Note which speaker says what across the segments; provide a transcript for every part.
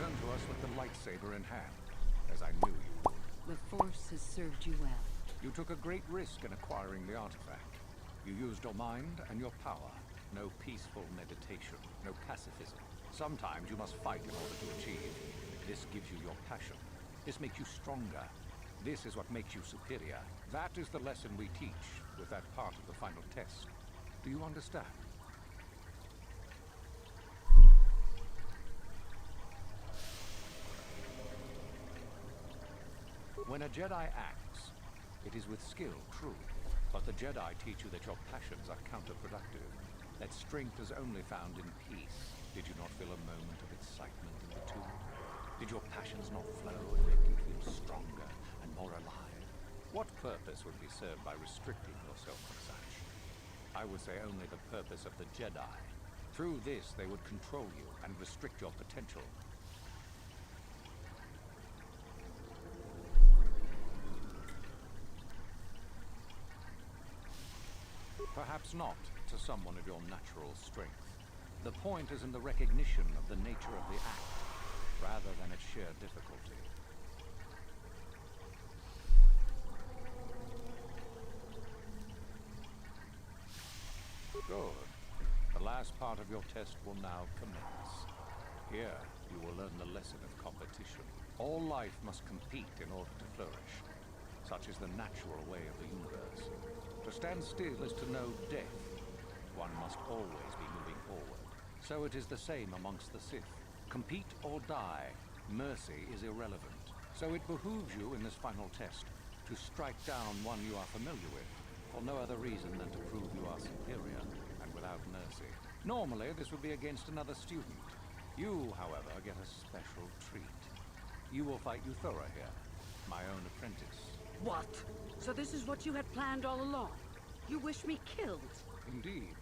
Speaker 1: returned to us with the lightsaber in hand, as I knew you would.
Speaker 2: The Force has served you well.
Speaker 1: You took a great risk in acquiring the artifact. You used your mind and your power. No peaceful meditation, no pacifism. Sometimes you must fight in order to achieve. This gives you your passion. This makes you stronger. This is what makes you superior. That is the lesson we teach with that part of the final test. Do you understand? When a Jedi acts, it is with skill, true. But the Jedi teach you that your passions are counterproductive. That strength is only found in peace. Did you not feel a moment of excitement in the tomb? Did your passions not flow and make you feel stronger and more alive? What purpose would be served by restricting yourself from such? I would say only the purpose of the Jedi. Through this, they would control you and restrict your potential. Perhaps not to someone of your natural strength. The point is in the recognition of the nature of the act, rather than its sheer difficulty. Good. The last part of your test will now commence. Here, you will learn the lesson of competition. All life must compete in order to flourish. Such is the natural way of the universe. To stand still is to know death. One must always be moving forward. So it is the same amongst the Sith. Compete or die. Mercy is irrelevant. So it behooves you in this final test to strike down one you are familiar with, for no other reason than to prove you are superior and without mercy. Normally, this would be against another student. You, however, get a special treat. You will fight Euthura here, my own apprentice.
Speaker 2: What? So this is what you had planned all along? You wish me killed?
Speaker 1: Indeed.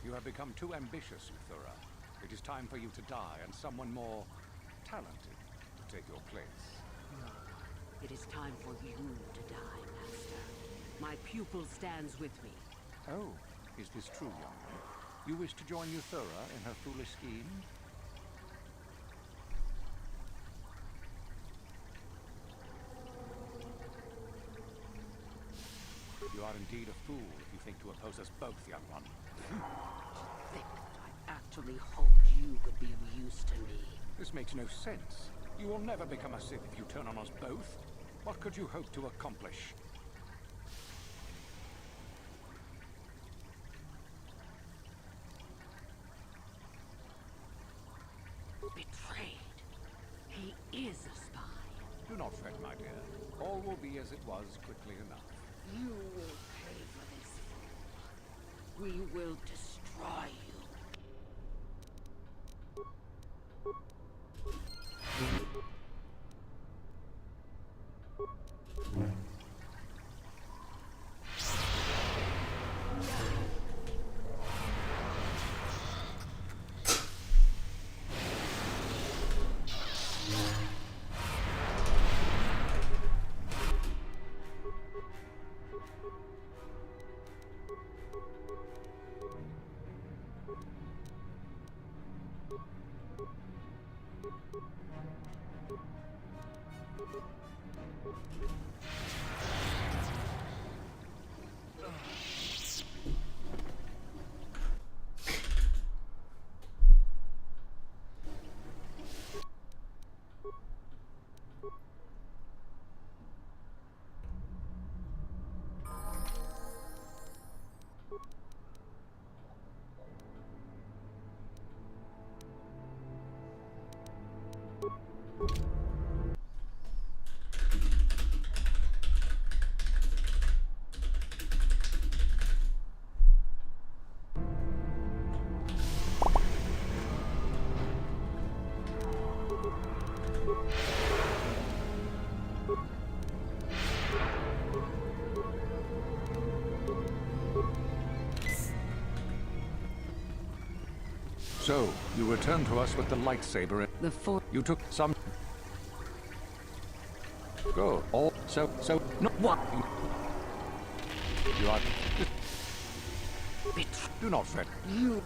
Speaker 1: You have become too ambitious, Euthura. It is time for you to die, and someone more talented to take your place.
Speaker 2: No. It is time for you to die, Master. My pupil stands with me.
Speaker 1: Oh, is this true, young one? You wish to join Euthura in her foolish scheme? You are indeed a fool if you think to oppose us both, young one.
Speaker 2: I think that I actually hoped you could be of use to me.
Speaker 1: This makes no sense. You will never become a Sith if you turn on us both. What could you hope to accomplish?
Speaker 2: Betrayed. He is a spy.
Speaker 1: Do not fret, my dear. All will be as it was quickly enough.
Speaker 2: You will pay for this, fool. We will destroy you.
Speaker 1: So, you returned to us with the lightsaber.
Speaker 2: The Force.
Speaker 1: You took some... Good. All... So... No...
Speaker 2: What?
Speaker 1: You are...
Speaker 2: Betray.
Speaker 1: Do not fret.
Speaker 2: You.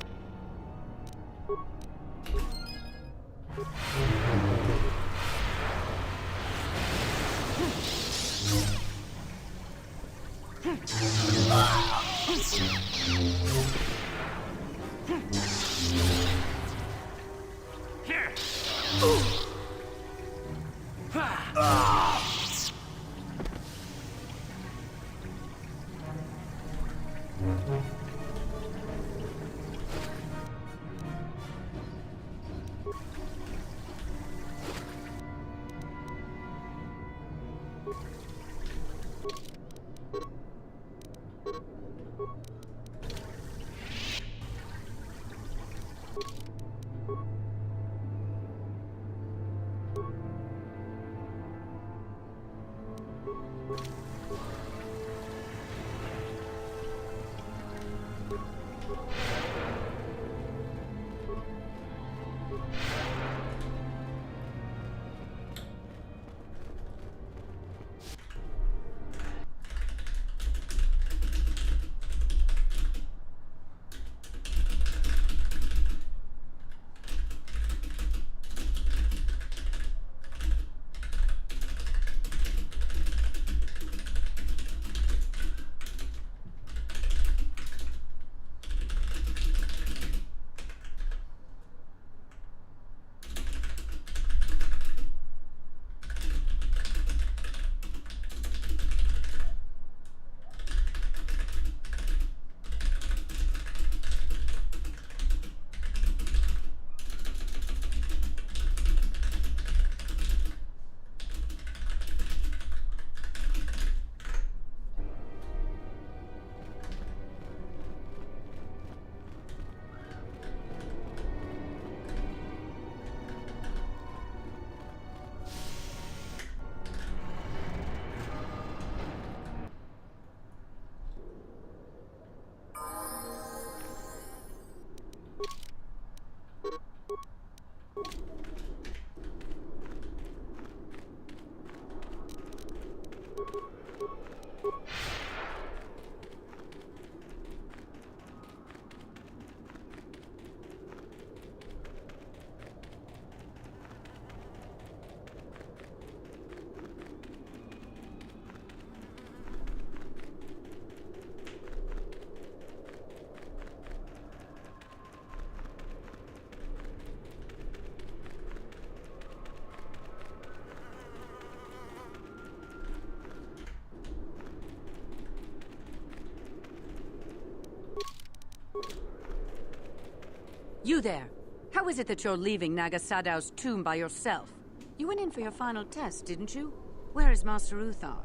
Speaker 2: You there! How is it that you're leaving Naga Sadow's tomb by yourself? You went in for your final test, didn't you? Where is Master Uthar?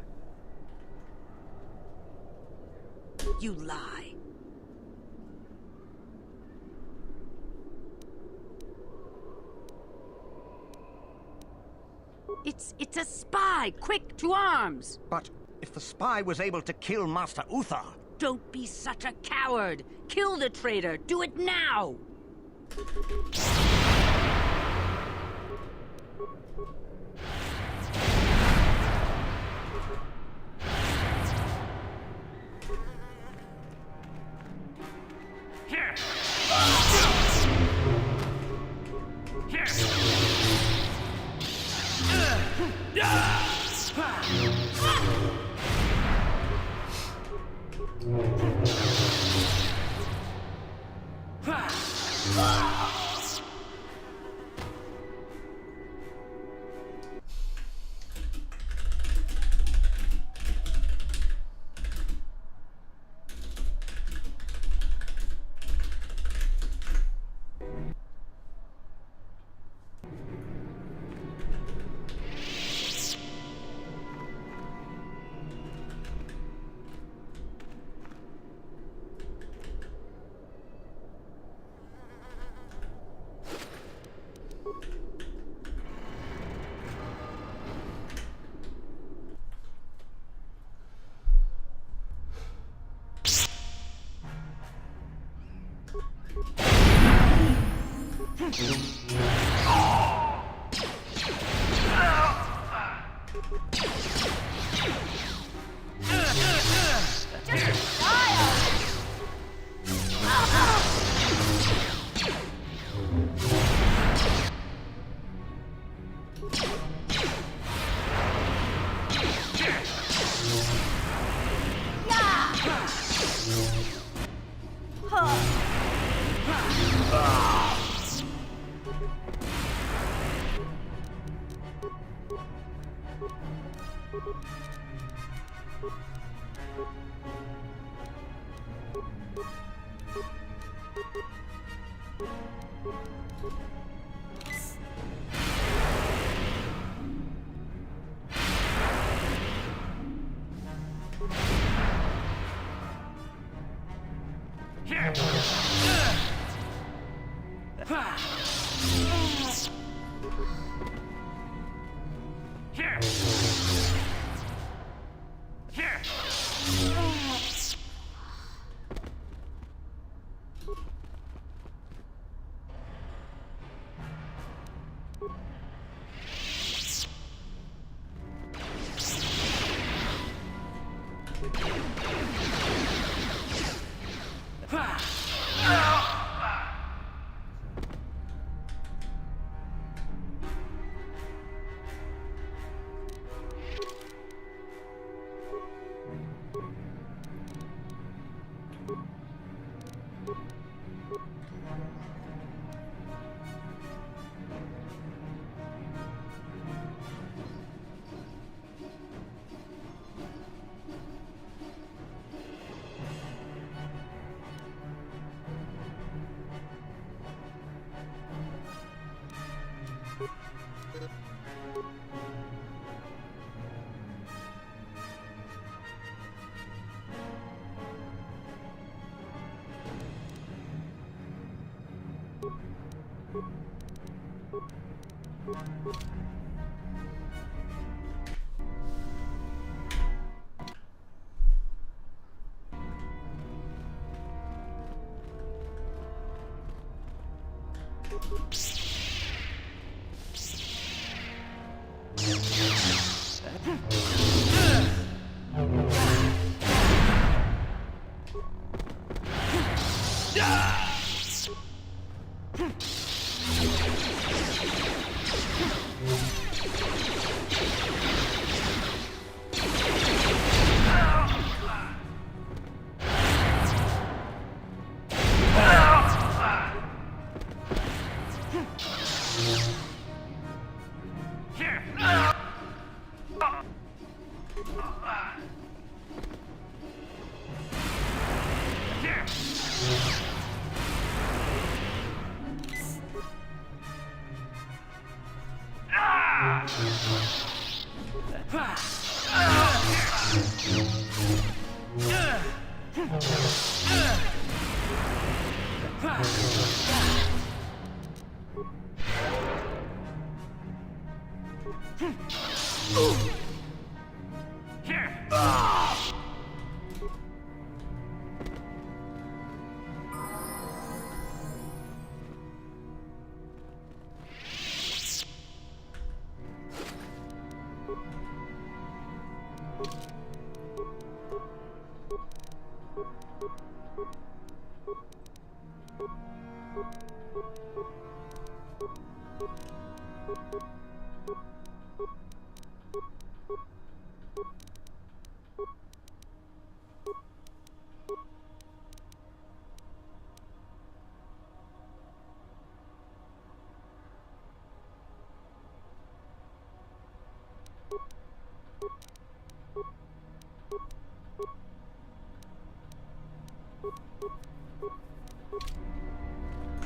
Speaker 2: You lie. It's a spy! Quick, to arms!
Speaker 3: But if the spy was able to kill Master Uthar...
Speaker 2: Don't be such a coward! Kill the traitor! Do it now!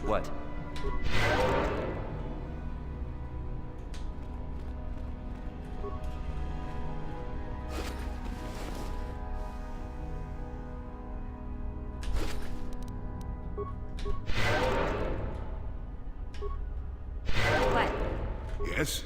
Speaker 4: What?
Speaker 2: What?
Speaker 5: Yes?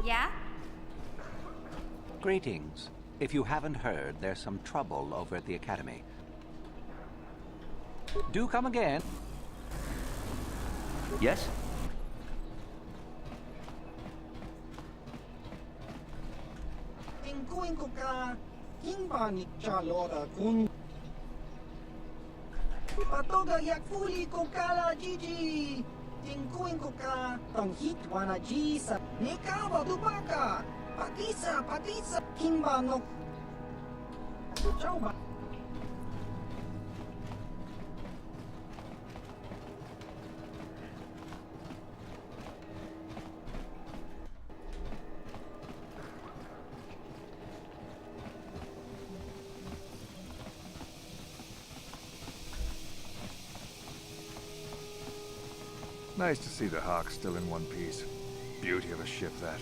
Speaker 2: Yeah?
Speaker 4: Greetings. If you haven't heard, there's some trouble over at the Academy. Do come again.
Speaker 3: Yes?
Speaker 5: Tingkuin ko ka, himba ni Charlotta kun. Patogayak fuli ko kala Gigi. Tingkuin ko ka, tanghit wana G sa nikawa dubaka. Patisa, himba no. Ciao ba?
Speaker 6: Nice to see the Hawk still in one piece. Beauty of a ship, that.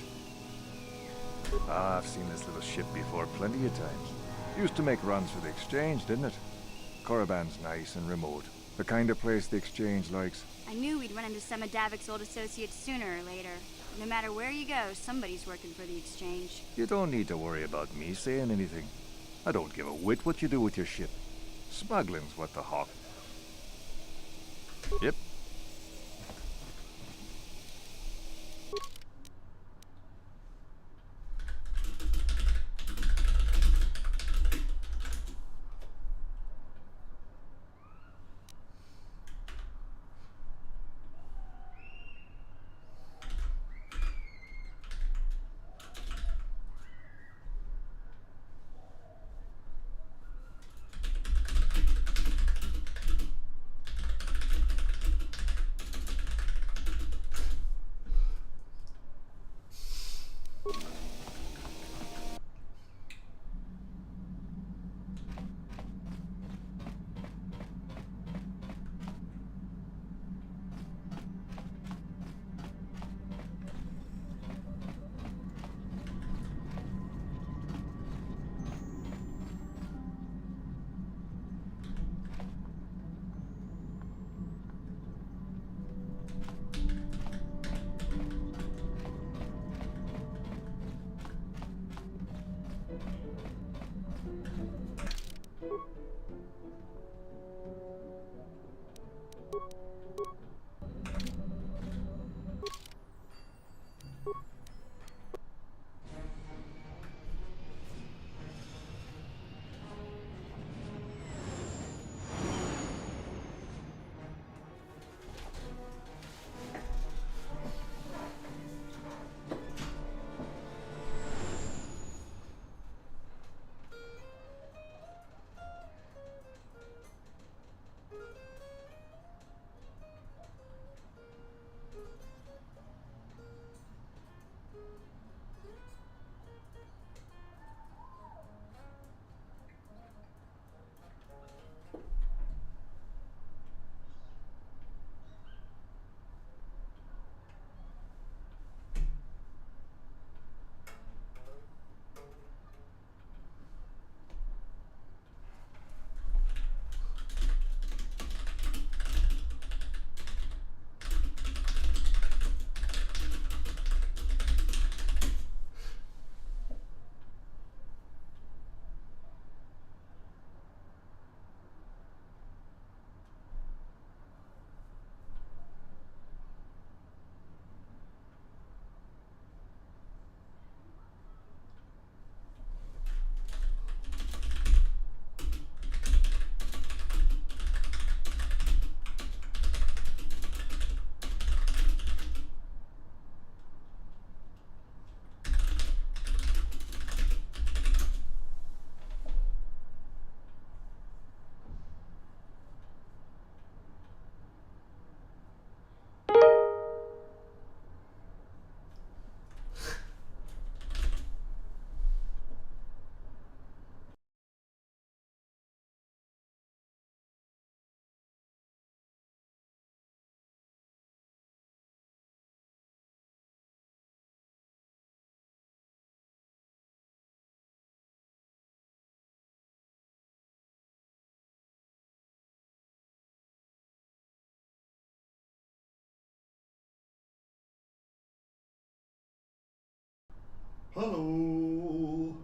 Speaker 6: Ah, I've seen this little ship before plenty of times. Used to make runs for the Exchange, didn't it? Korriban's nice and remote. The kind of place the Exchange likes.
Speaker 7: I knew we'd run into some of Davik's old associates sooner or later. No matter where you go, somebody's working for the Exchange.
Speaker 6: You don't need to worry about me saying anything. I don't give a whit what you do with your ship. Smuggling's what the Hawk... Yep.
Speaker 8: Hello.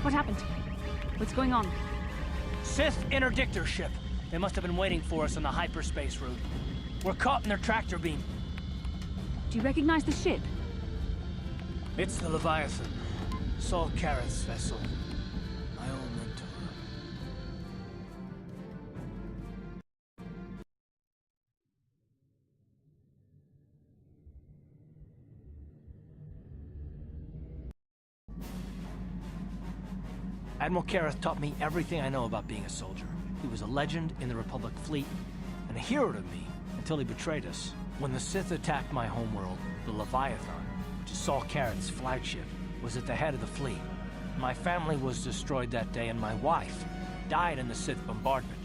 Speaker 2: What happened? What's going on?
Speaker 8: Sith interdictor ship. They must have been waiting for us on the hyperspace route. We're caught in their tractor beam.
Speaker 2: Do you recognize the ship?
Speaker 8: It's the Leviathan. Saul Karath's vessel. My old mentor. Admiral Karath taught me everything I know about being a soldier. He was a legend in the Republic fleet, and a hero to me until he betrayed us. When the Sith attacked my homeworld, the Leviathan, which is Saul Karath's flagship, was at the head of the fleet. My family was destroyed that day, and my wife died in the Sith bombardment.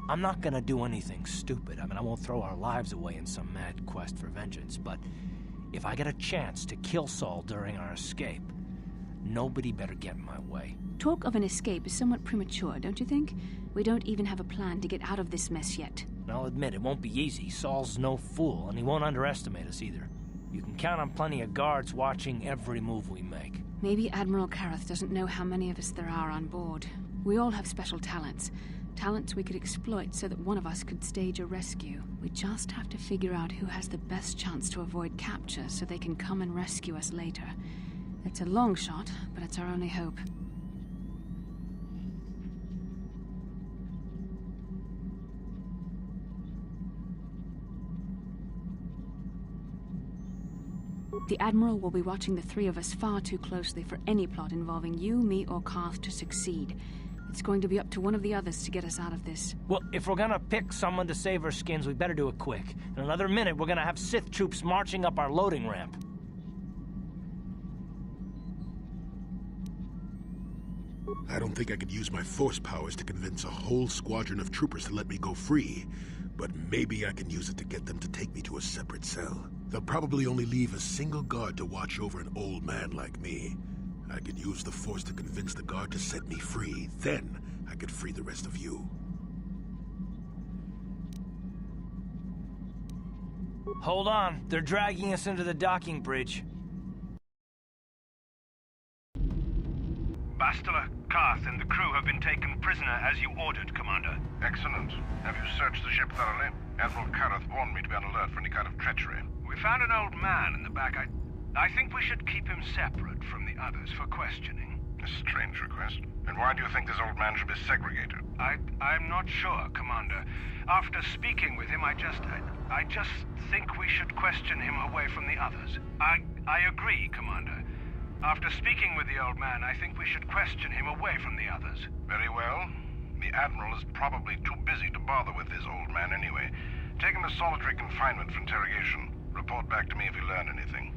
Speaker 8: I'm not gonna do anything stupid. I won't throw our lives away in some mad quest for vengeance, but if I get a chance to kill Saul during our escape, nobody better get in my way.
Speaker 2: Talk of an escape is somewhat premature, don't you think? We don't even have a plan to get out of this mess yet.
Speaker 8: And I'll admit, it won't be easy. Saul's no fool, and he won't underestimate us either. You can count on plenty of guards watching every move we make.
Speaker 2: Maybe Admiral Karath doesn't know how many of us there are on board. We all have special talents. Talents we could exploit so that one of us could stage a rescue. We just have to figure out who has the best chance to avoid capture so they can come and rescue us later. It's a long shot, but it's our only hope. The Admiral will be watching the three of us far too closely for any plot involving you, me, or Carth to succeed. It's going to be up to one of the others to get us out of this.
Speaker 8: Well, if we're gonna pick someone to save our skins, we better do it quick. In another minute, we're gonna have Sith troops marching up our loading ramp.
Speaker 9: I don't think I could use my force powers to convince a whole squadron of troopers to let me go free, but maybe I can use it to get them to take me to a separate cell. They'll probably only leave a single guard to watch over an old man like me. I could use the force to convince the guard to set me free. Then I could free the rest of you.
Speaker 8: Hold on. They're dragging us into the docking bridge.
Speaker 10: Bastila, Carth, and the crew have been taken prisoner as you ordered, Commander.
Speaker 11: Excellent. Have you searched the ship thoroughly? Admiral Karath warned me to be on alert for any kind of treachery.
Speaker 10: We found an old man in the back. I think we should keep him separate from the others for questioning.
Speaker 11: A strange request. And why do you think this old man should be segregated?
Speaker 10: I'm not sure, Commander. After speaking with him, I just think we should question him away from the others. I agree, Commander. After speaking with the old man, I think we should question him away from the others.
Speaker 11: Very well. The Admiral is probably too busy to bother with this old man anyway. Take him to solitary confinement for interrogation. Report back to me if you learn anything.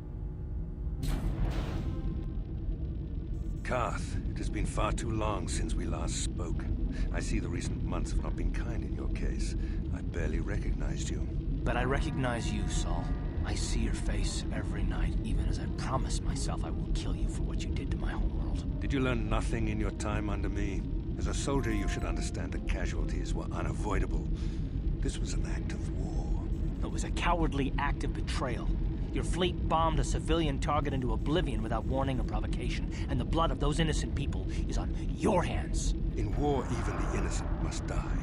Speaker 12: Karth, it has been far too long since we last spoke. I see the recent months have not been kind in your case. I barely recognized you.
Speaker 8: But I recognize you, Saul. I see your face every night, even as I promised myself I will kill you for what you did to my homeworld.
Speaker 12: Did you learn nothing in your time under me? As a soldier, you should understand that casualties were unavoidable. This was an act of war.
Speaker 8: It was a cowardly act of betrayal. Your fleet bombed a civilian target into oblivion without warning or provocation, and the blood of those innocent people is on your hands.
Speaker 12: In war, even the innocent must die.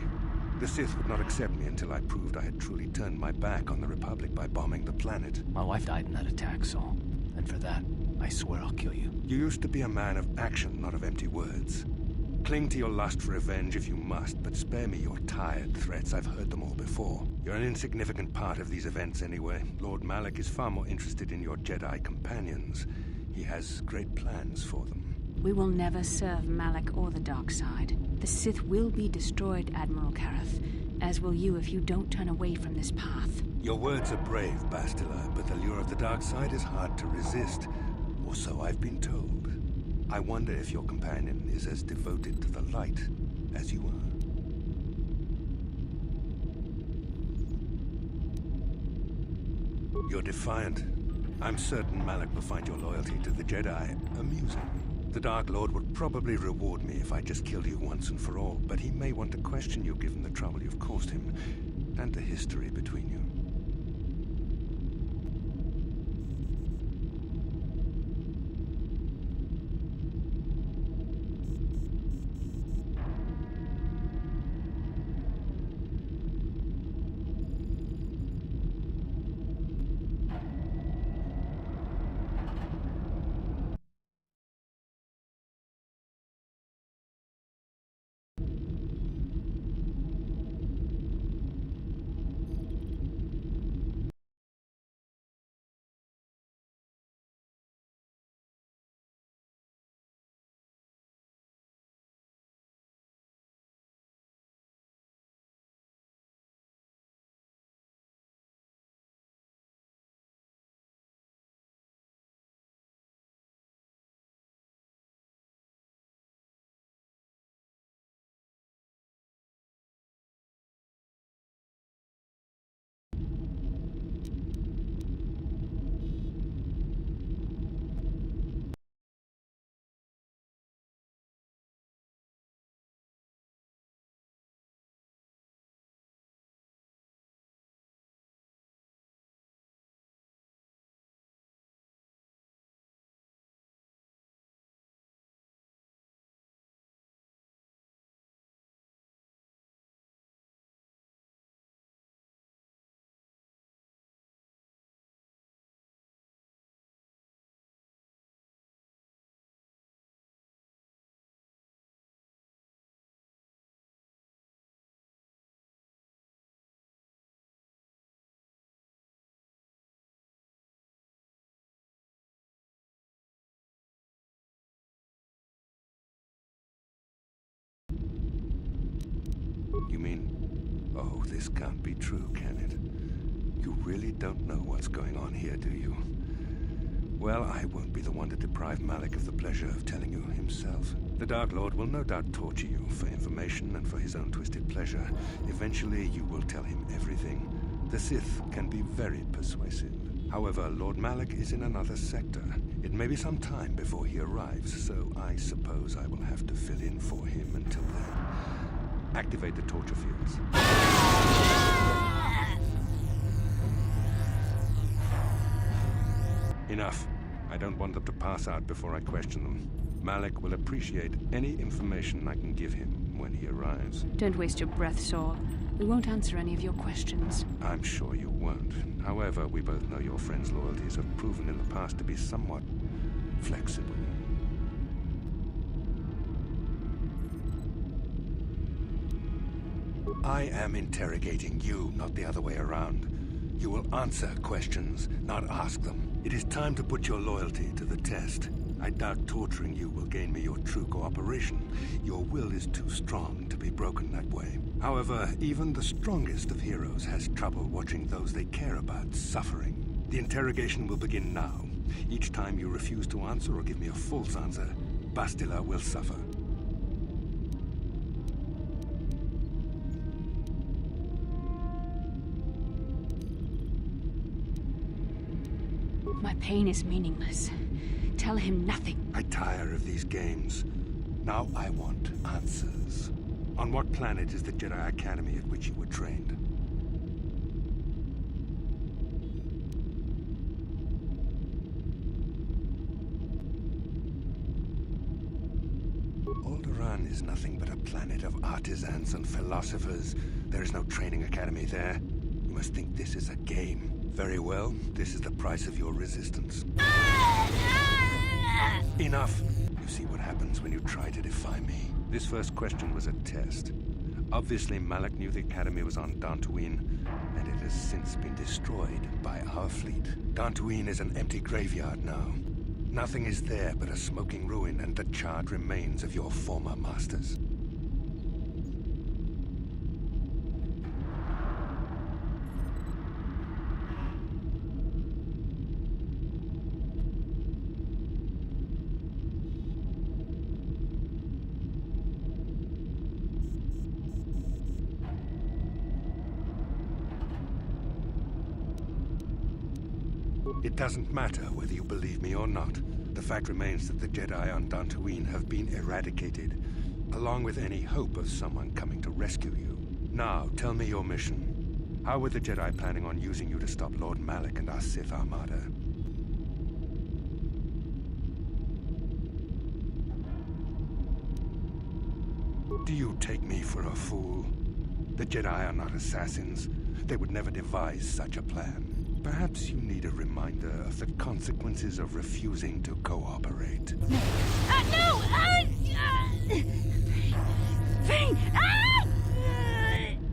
Speaker 12: The Sith would not accept me until I proved I had truly turned my back on the Republic by bombing the planet.
Speaker 8: My wife died in that attack, Saul. And for that, I swear I'll kill you.
Speaker 12: You used to be a man of action, not of empty words. Cling to your lust for revenge if you must, but spare me your tired threats. I've heard them all before. You're an insignificant part of these events anyway. Lord Malak is far more interested in your Jedi companions. He has great plans for them.
Speaker 2: We will never serve Malak or the dark side. The Sith will be destroyed, Admiral Kareth, as will you if you don't turn away from this path.
Speaker 12: Your words are brave, Bastila, but the lure of the dark side is hard to resist. Or so I've been told. I wonder if your companion is as devoted to the light as you are. You're defiant. I'm certain Malak will find your loyalty to the Jedi amusing. The Dark Lord would probably reward me if I just killed you once and for all, but he may want to question you given the trouble you've caused him, and the history between you. You mean, oh, this can't be true, can it? You really don't know what's going on here, do you? Well, I won't be the one to deprive Malak of the pleasure of telling you himself. The Dark Lord will no doubt torture you for information and for his own twisted pleasure. Eventually, you will tell him everything. The Sith can be very persuasive. However, Lord Malak is in another sector. It may be some time before he arrives, so I suppose I will have to fill in for him until then. Activate the torture fields. Enough. I don't want them to pass out before I question them. Malak will appreciate any information I can give him when he arrives.
Speaker 2: Don't waste your breath, Saul. We won't answer any of your questions.
Speaker 12: I'm sure you won't. However, we both know your friend's loyalties have proven in the past to be somewhat flexible. I am interrogating you, not the other way around. You will answer questions, not ask them. It is time to put your loyalty to the test. I doubt torturing you will gain me your true cooperation. Your will is too strong to be broken that way. However, even the strongest of heroes has trouble watching those they care about suffering. The interrogation will begin now. Each time you refuse to answer or give me a false answer, Bastila will suffer.
Speaker 2: My pain is meaningless. Tell him nothing.
Speaker 12: I tire of these games. Now I want answers. On what planet is the Jedi Academy at which you were trained? Alderaan is nothing but a planet of artisans and philosophers. There is no training academy there. You must think this is a game. Very well, this is the price of your resistance. Enough! You see what happens when you try to defy me. This first question was a test. Obviously, Malak knew the Academy was on Dantooine, and it has since been destroyed by our fleet. Dantooine is an empty graveyard now. Nothing is there but a smoking ruin and the charred remains of your former masters. It doesn't matter whether you believe me or not. The fact remains that the Jedi on Dantooine have been eradicated, along with any hope of someone coming to rescue you. Now, tell me your mission. How were the Jedi planning on using you to stop Lord Malak and our Sith Armada? Do you take me for a fool? The Jedi are not assassins. They would never devise such a plan. Perhaps you need a reminder of the consequences of refusing to cooperate.
Speaker 7: No! Thing!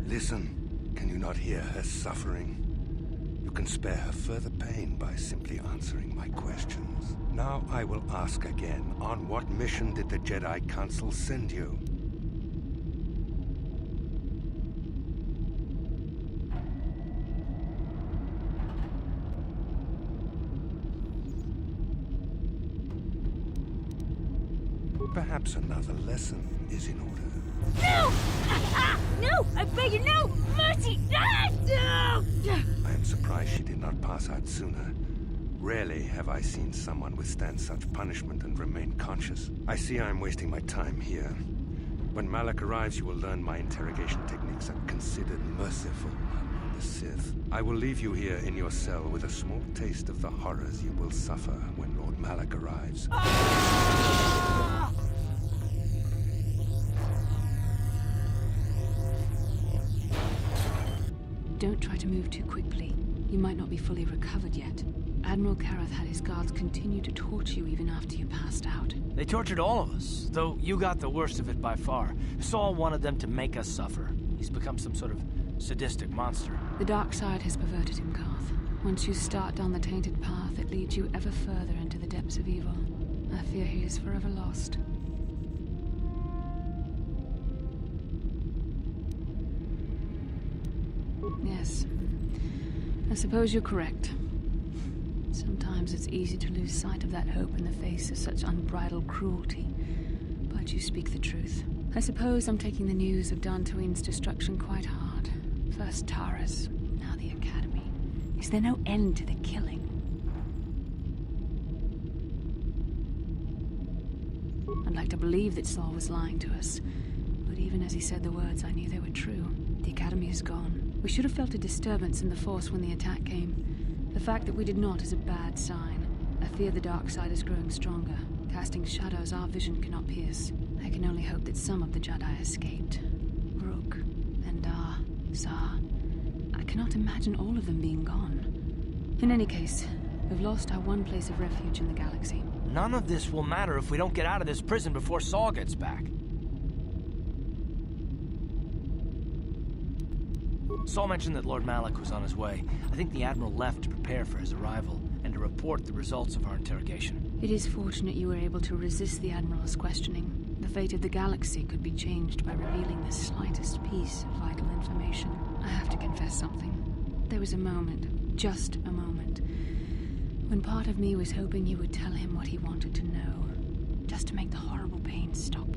Speaker 12: Listen, can you not hear her suffering? You can spare her further pain by simply answering my questions. Now I will ask again, on what mission did the Jedi Council send you? Perhaps another lesson is in order.
Speaker 7: No! No! I beg you, no! Mercy! No!
Speaker 12: I am surprised she did not pass out sooner. Rarely have I seen someone withstand such punishment and remain conscious. I see I am wasting my time here. When Malak arrives, you will learn my interrogation techniques are considered merciful among the Sith. I will leave you here in your cell with a small taste of the horrors you will suffer when Lord Malak arrives.
Speaker 2: Don't try to move too quickly. You might not be fully recovered yet. Admiral Karath had his guards continue to torture you even after you passed out.
Speaker 8: They tortured all of us, though you got the worst of it by far. Saul wanted them to make us suffer. He's become some sort of sadistic monster.
Speaker 2: The dark side has perverted him, Karth. Once you start down the tainted path, it leads you ever further into the depths of evil. I fear he is forever lost. Yes. I suppose you're correct. Sometimes it's easy to lose sight of that hope in the face of such unbridled cruelty. But you speak the truth. I suppose I'm taking the news of Dantooine's destruction quite hard. First Taras, now the Academy. Is there no end to the killing? I'd like to believe that Saul was lying to us. But even as he said the words, I knew they were true. The Academy is gone. We should have felt a disturbance in the Force when the attack came. The fact that we did not is a bad sign. I fear the dark side is growing stronger, casting shadows our vision cannot pierce. I can only hope that some of the Jedi escaped. Rook, Endar, Zar. I cannot imagine all of them being gone. In any case, we've lost our one place of refuge in the galaxy.
Speaker 8: None of this will matter if we don't get out of this prison before Saul gets back. Saul mentioned that Lord Malak was on his way. I think the Admiral left to prepare for his arrival and to report the results of our interrogation.
Speaker 2: It is fortunate you were able to resist the Admiral's questioning. The fate of the galaxy could be changed by revealing the slightest piece of vital information. I have to confess something. There was a moment, just a moment, when part of me was hoping you would tell him what he wanted to know. Just just to make the horrible pain stop.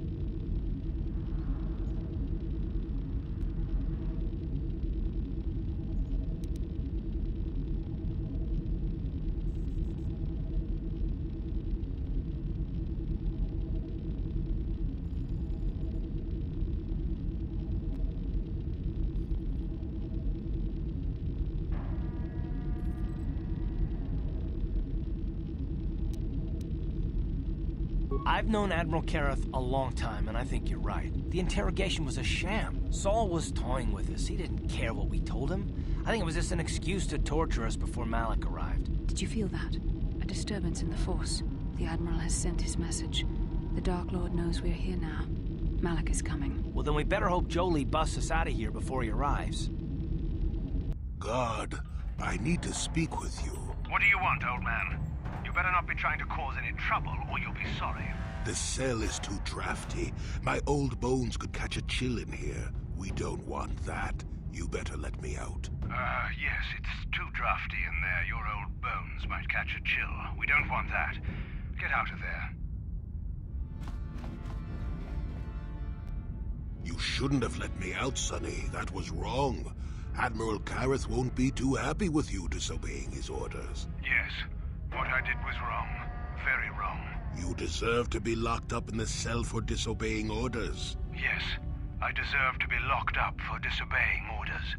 Speaker 8: I've known Admiral Kareth a long time, and I think you're right. The interrogation was a sham. Saul was toying with us. He didn't care what we told him. I think it was just an excuse to torture us before Malik arrived.
Speaker 2: Did you feel that? A disturbance in the Force. The Admiral has sent his message. The Dark Lord knows we're here now. Malik is coming.
Speaker 8: Well, then we better hope Jolee busts us out of here before he arrives.
Speaker 9: Guard, I need to speak with you.
Speaker 10: What do you want, old man? You better not be trying to cause any trouble, or you'll be sorry.
Speaker 9: The cell is too drafty. My old bones could catch a chill in here. We don't want that. You better let me out.
Speaker 10: Yes, it's too drafty in there. Your old bones might catch a chill. We don't want that. Get out of there.
Speaker 9: You shouldn't have let me out, Sonny. That was wrong. Admiral Kareth won't be too happy with you disobeying his orders.
Speaker 10: Yes, what I did was wrong. Very wrong.
Speaker 9: You deserve to be locked up in the cell for disobeying orders.
Speaker 10: Yes, I deserve to be locked up for disobeying orders.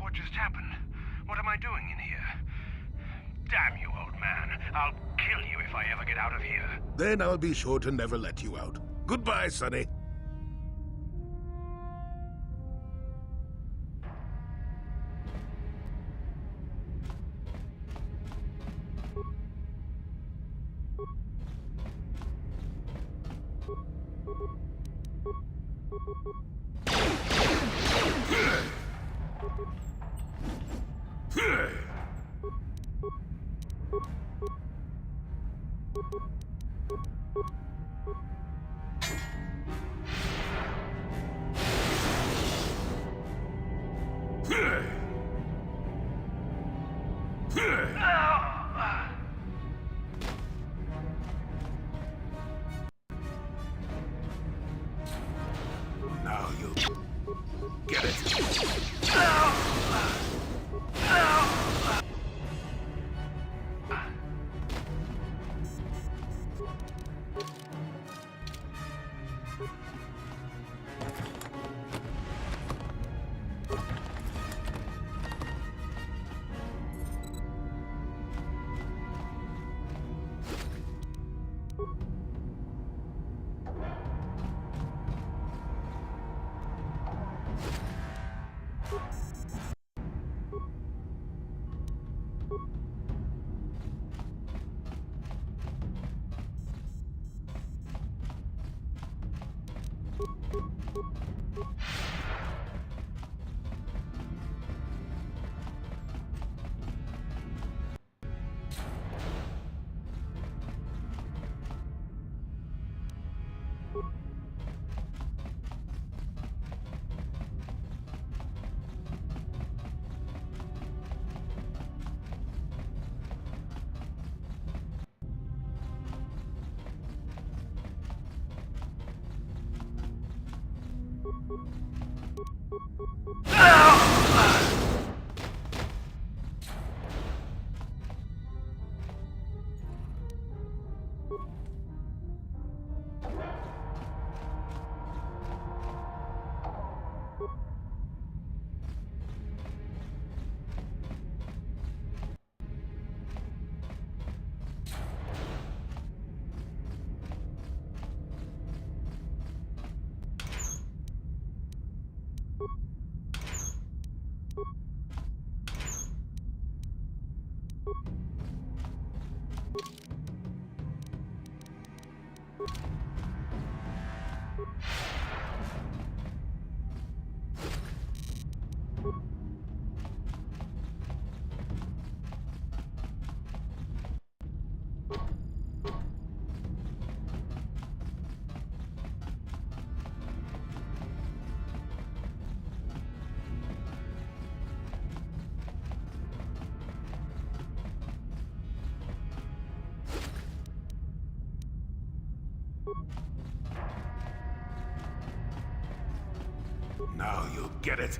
Speaker 10: What just happened? What am I doing in here? Damn you, old man. I'll kill you if I ever get out of here.
Speaker 9: Then I'll be sure to never let you out. Goodbye, Sonny. Now you get it. Now you'll get it.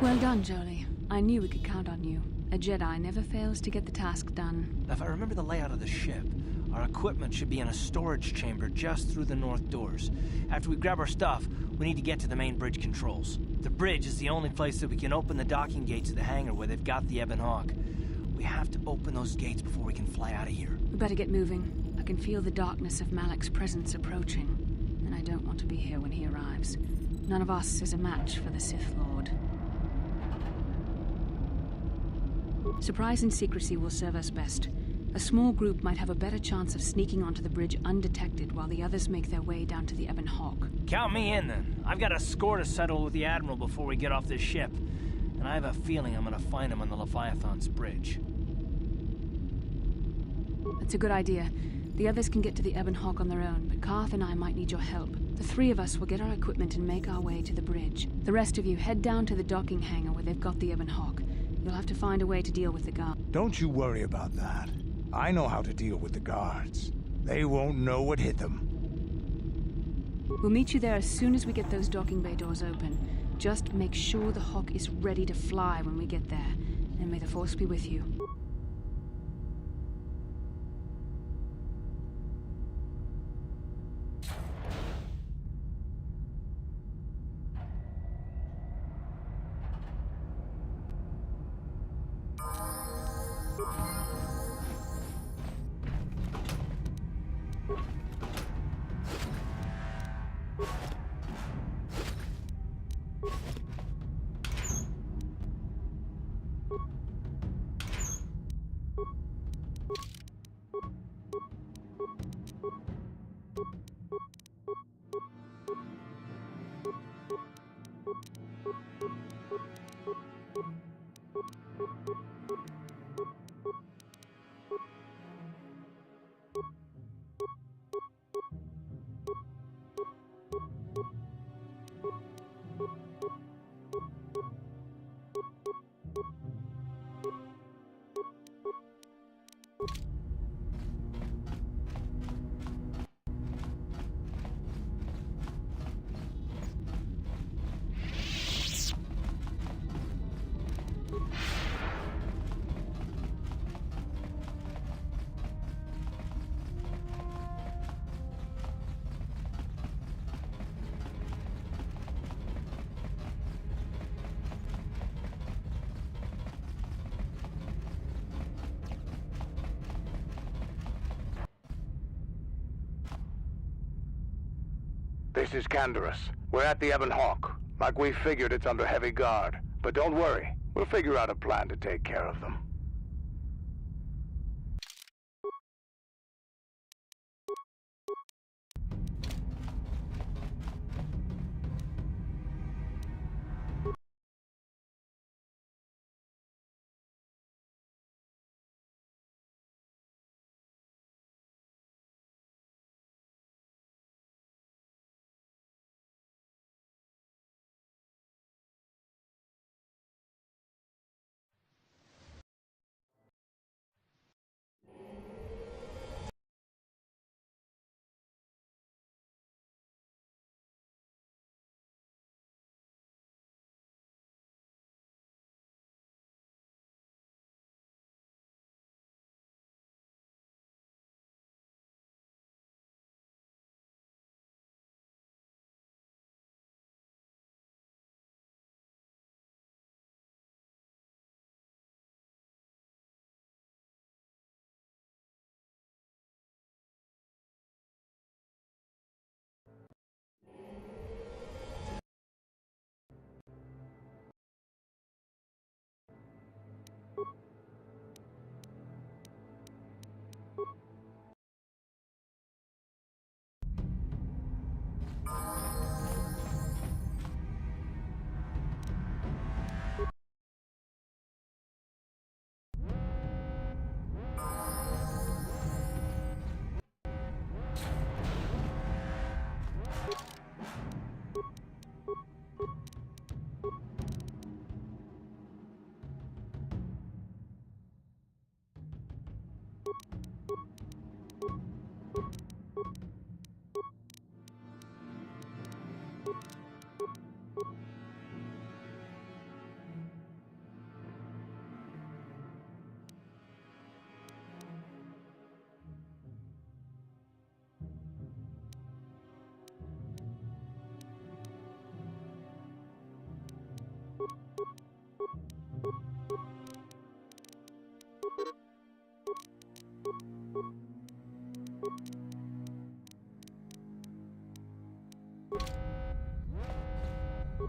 Speaker 2: Well done, Jolie. I knew we could count on you. A Jedi never fails to get the task done.
Speaker 8: If I remember the layout of the ship, our equipment should be in a storage chamber just through the north doors. After we grab our stuff, we need to get to the main bridge controls. The bridge is the only place that we can open the docking gates of the hangar where they've got the Ebon Hawk. We have to open those gates before we can fly out of here.
Speaker 2: We better get moving. I can feel the darkness of Malak's presence approaching, and I don't want to be here when he arrives. None of us is a match for the Sith Lord. Surprise and secrecy will serve us best. A small group might have a better chance of sneaking onto the bridge undetected while the others make their way down to the Ebon Hawk.
Speaker 8: Count me in, then. I've got a score to settle with the Admiral before we get off this ship. And I have a feeling I'm gonna find him on the Leviathan's bridge.
Speaker 2: That's a good idea. The others can get to the Ebon Hawk on their own, but Karth and I might need your help. The three of us will get our equipment and make our way to the bridge. The rest of you head down to the docking hangar where they've got the Ebon Hawk. You'll have to find a way to deal with the guard.
Speaker 13: Don't you worry about that. I know how to deal with the guards. They won't know what hit them.
Speaker 2: We'll meet you there as soon as we get those docking bay doors open. Just make sure the Hawk is ready to fly when we get there. And may the Force be with you.
Speaker 11: This is Canderous. We're at the Ebon Hawk. Like we figured, it's under heavy guard. But don't worry, we'll figure out a plan to take care of them.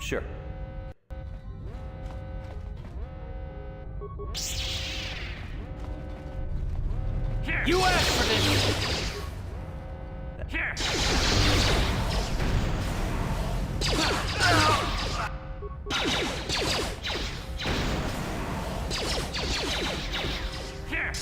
Speaker 4: Sure.
Speaker 8: Here. You asked for this! Here! Here!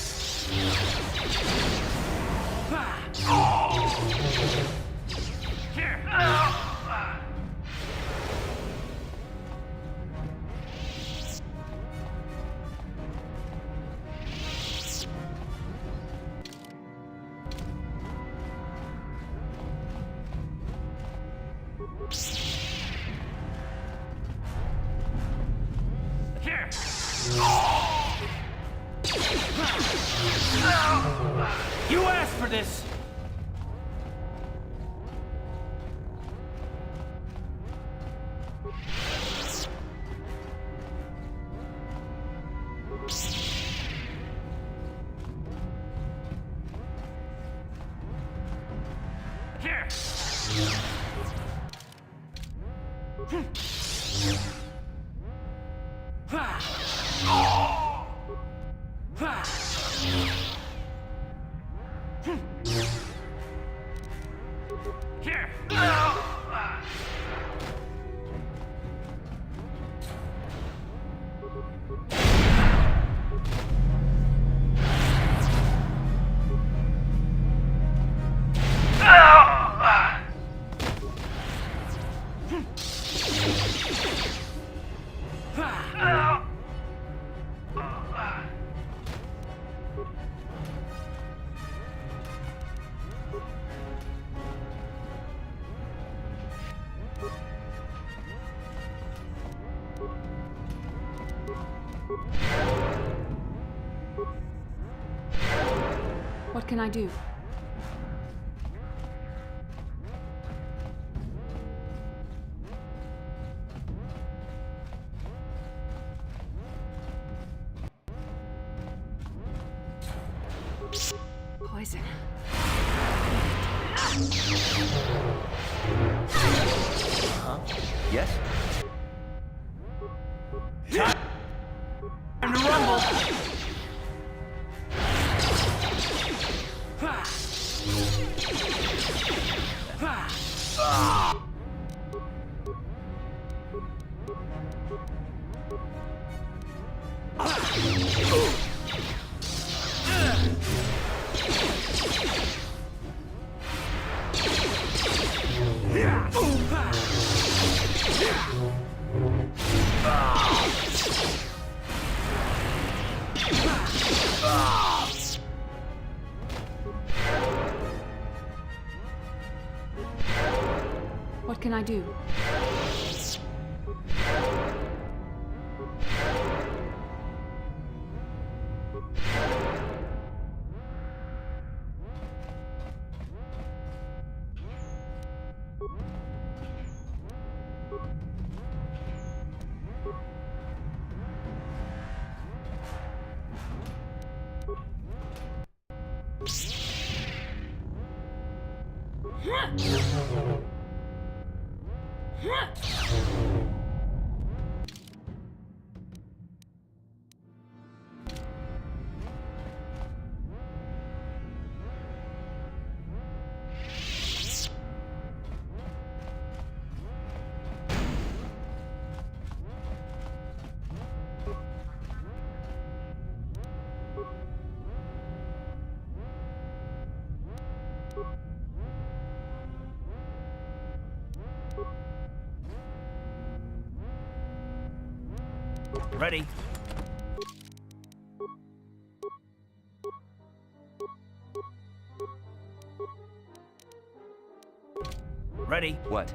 Speaker 8: Here! You asked for this! Here! Here!
Speaker 2: What can I do? Poison.
Speaker 4: Huh? Yes?
Speaker 8: Time to rumble!
Speaker 2: What can I do?
Speaker 8: Ready? Ready?
Speaker 4: What?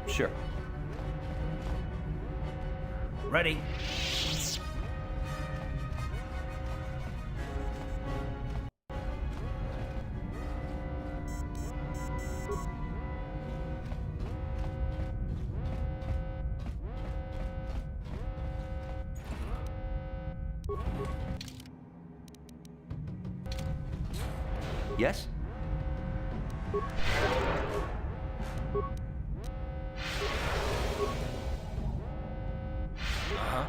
Speaker 4: Sure.
Speaker 8: Ready?
Speaker 4: Yes?
Speaker 8: Uh-huh.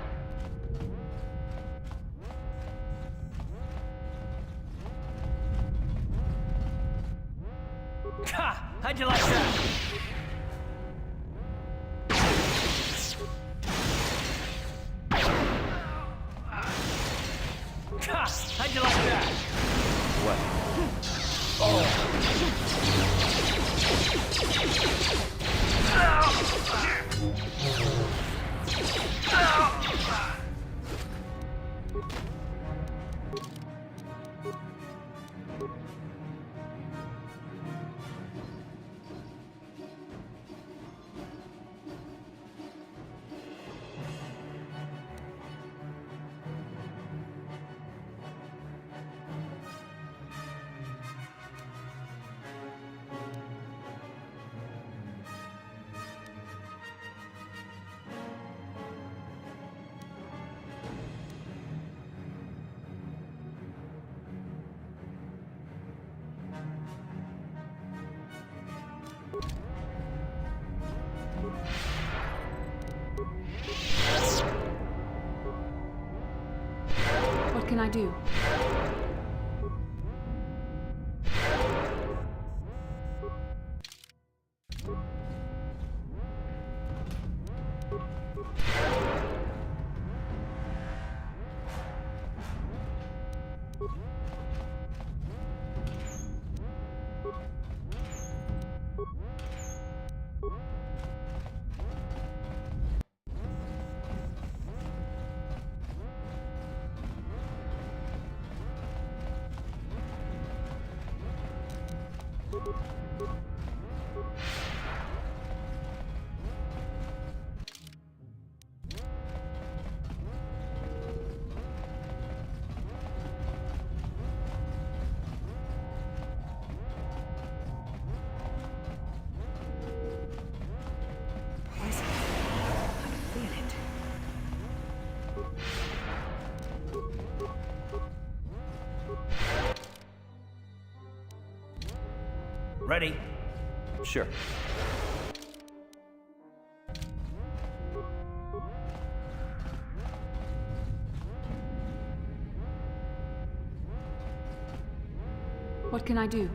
Speaker 8: Ha! How'd you like that? Ha! How'd you like that?
Speaker 4: What?
Speaker 2: What can I do?
Speaker 8: Ready?
Speaker 4: Sure.
Speaker 2: What can I do?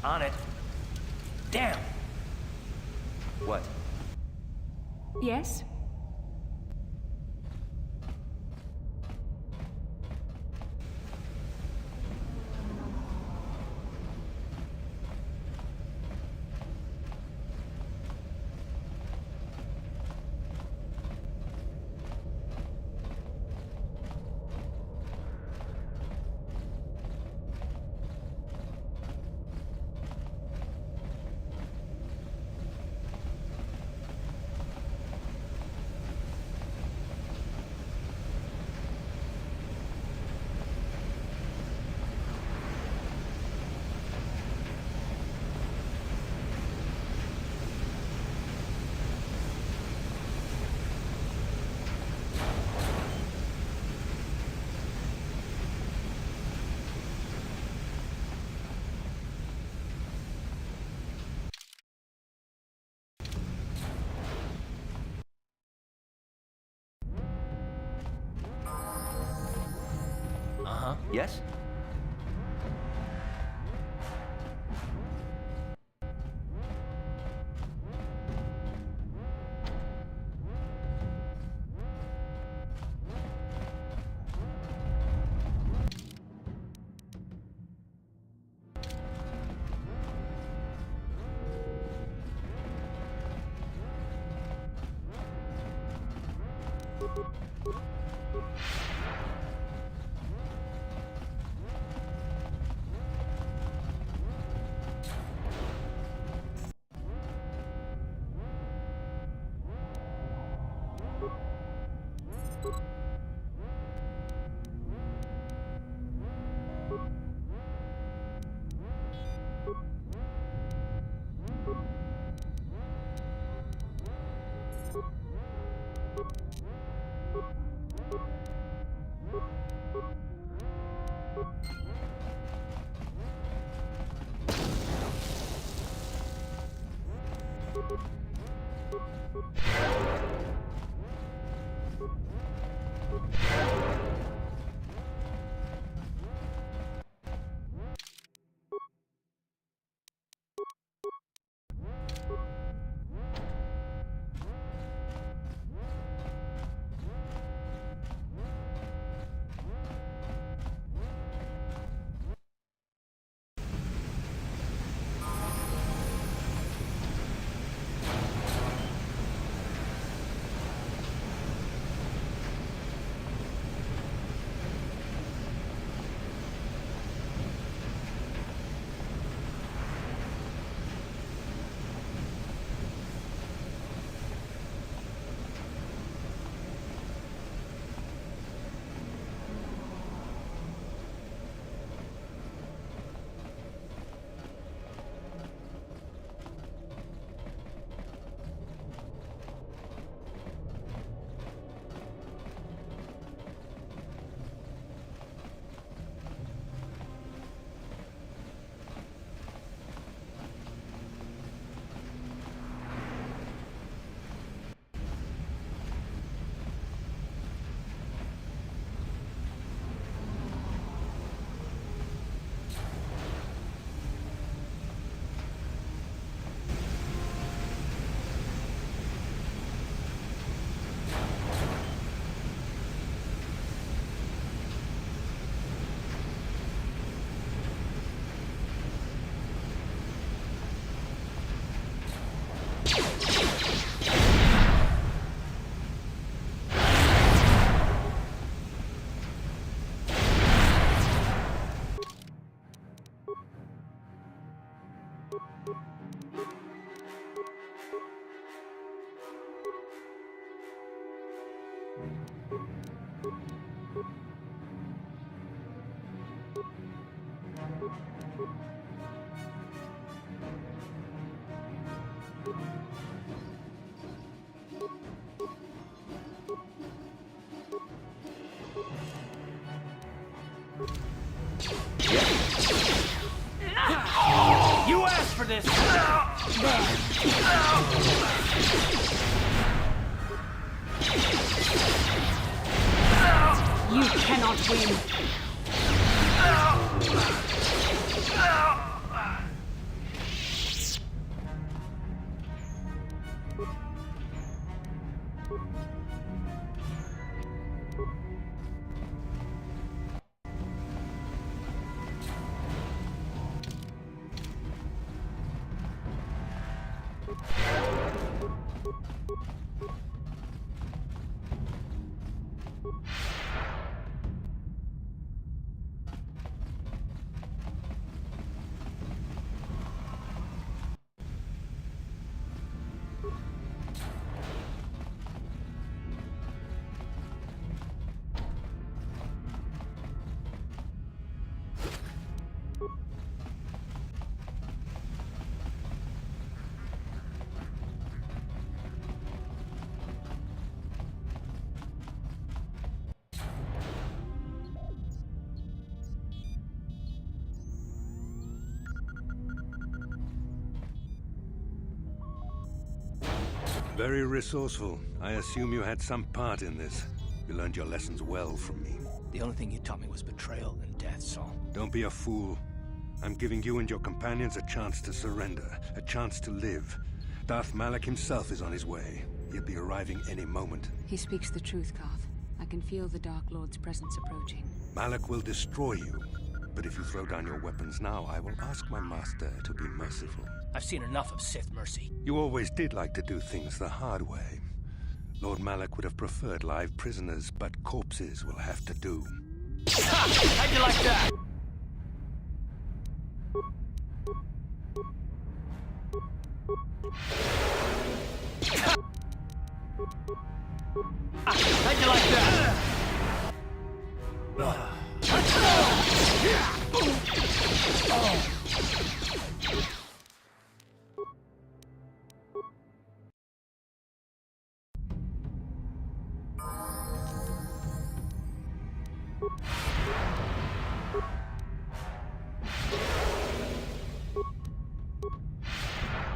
Speaker 8: On it. Damn!
Speaker 4: What?
Speaker 2: Yes?
Speaker 4: Yes?
Speaker 8: You asked for this!
Speaker 2: You cannot win.
Speaker 12: Very resourceful. I assume you had some part in this. You learned your lessons well from me.
Speaker 8: The only thing you taught me was betrayal and death, Saul.
Speaker 12: Don't be a fool. I'm giving you and your companions a chance to surrender, a chance to live. Darth Malak himself is on his way. He'll be arriving any moment.
Speaker 2: He speaks the truth, Carth. I can feel the Dark Lord's presence approaching.
Speaker 12: Malak will destroy you. But if you throw down your weapons now, I will ask my master to be merciful.
Speaker 8: I've seen enough of Sith mercy.
Speaker 12: You always did like to do things the hard way. Lord Malak would have preferred live prisoners, but corpses will have to do.
Speaker 8: How'd you like that? How'd you like that?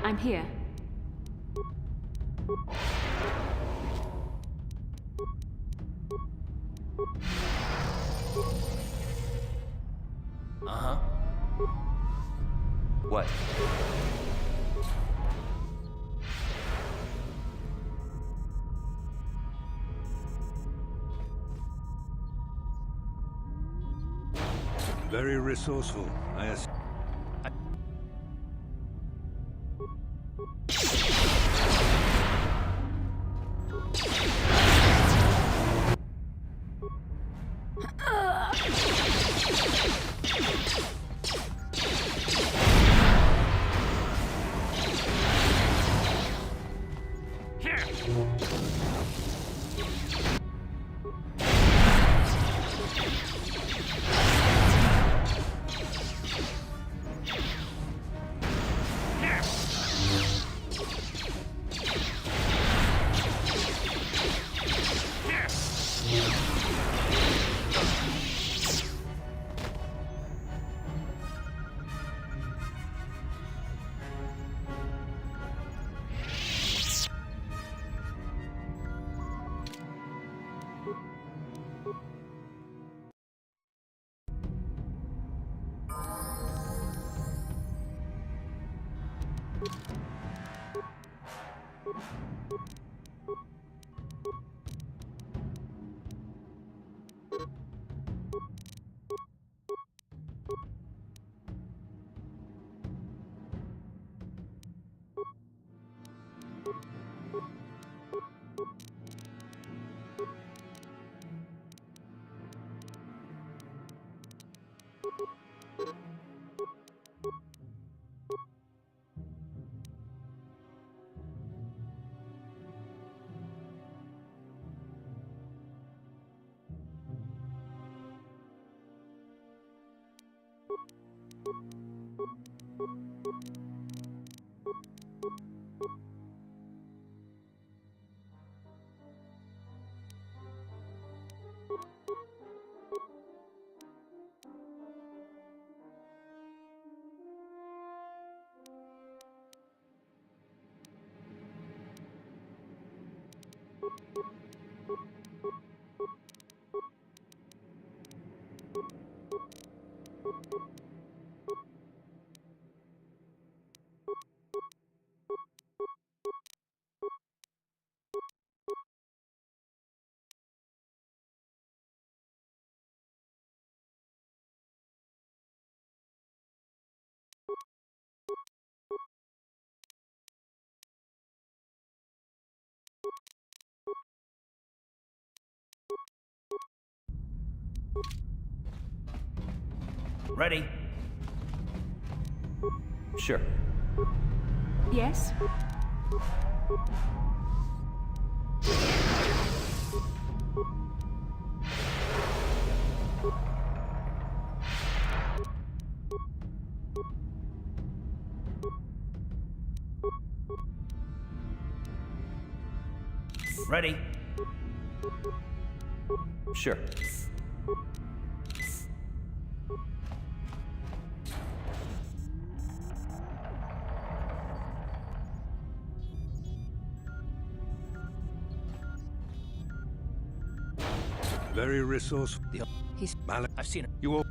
Speaker 2: I'm here.
Speaker 8: Uh-huh.
Speaker 4: What?
Speaker 12: Very resourceful.
Speaker 8: Ready?
Speaker 4: Sure.
Speaker 2: Yes?
Speaker 8: Ready?
Speaker 4: Sure.
Speaker 12: Very resourceful.
Speaker 2: He's...
Speaker 12: Malik,
Speaker 8: I've seen it.
Speaker 12: you all...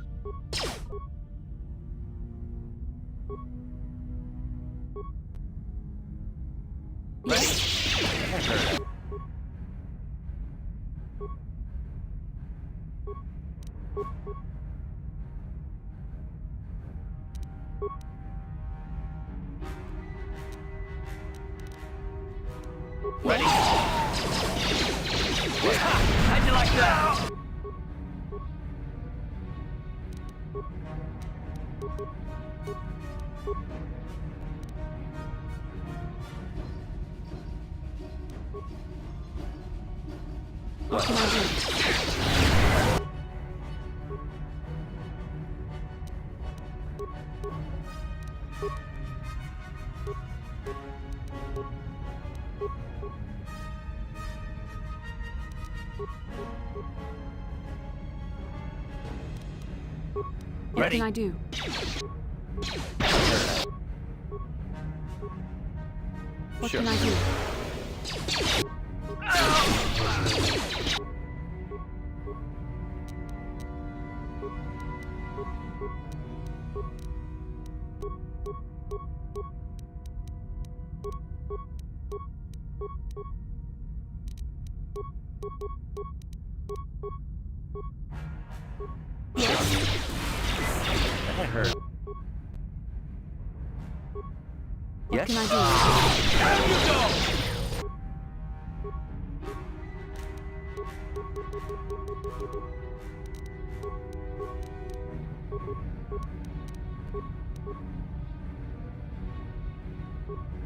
Speaker 8: Ready? How'd you like that?
Speaker 2: What can I do? What can I do? What can I do?
Speaker 4: That hurt.
Speaker 2: What can I do?
Speaker 8: There you go!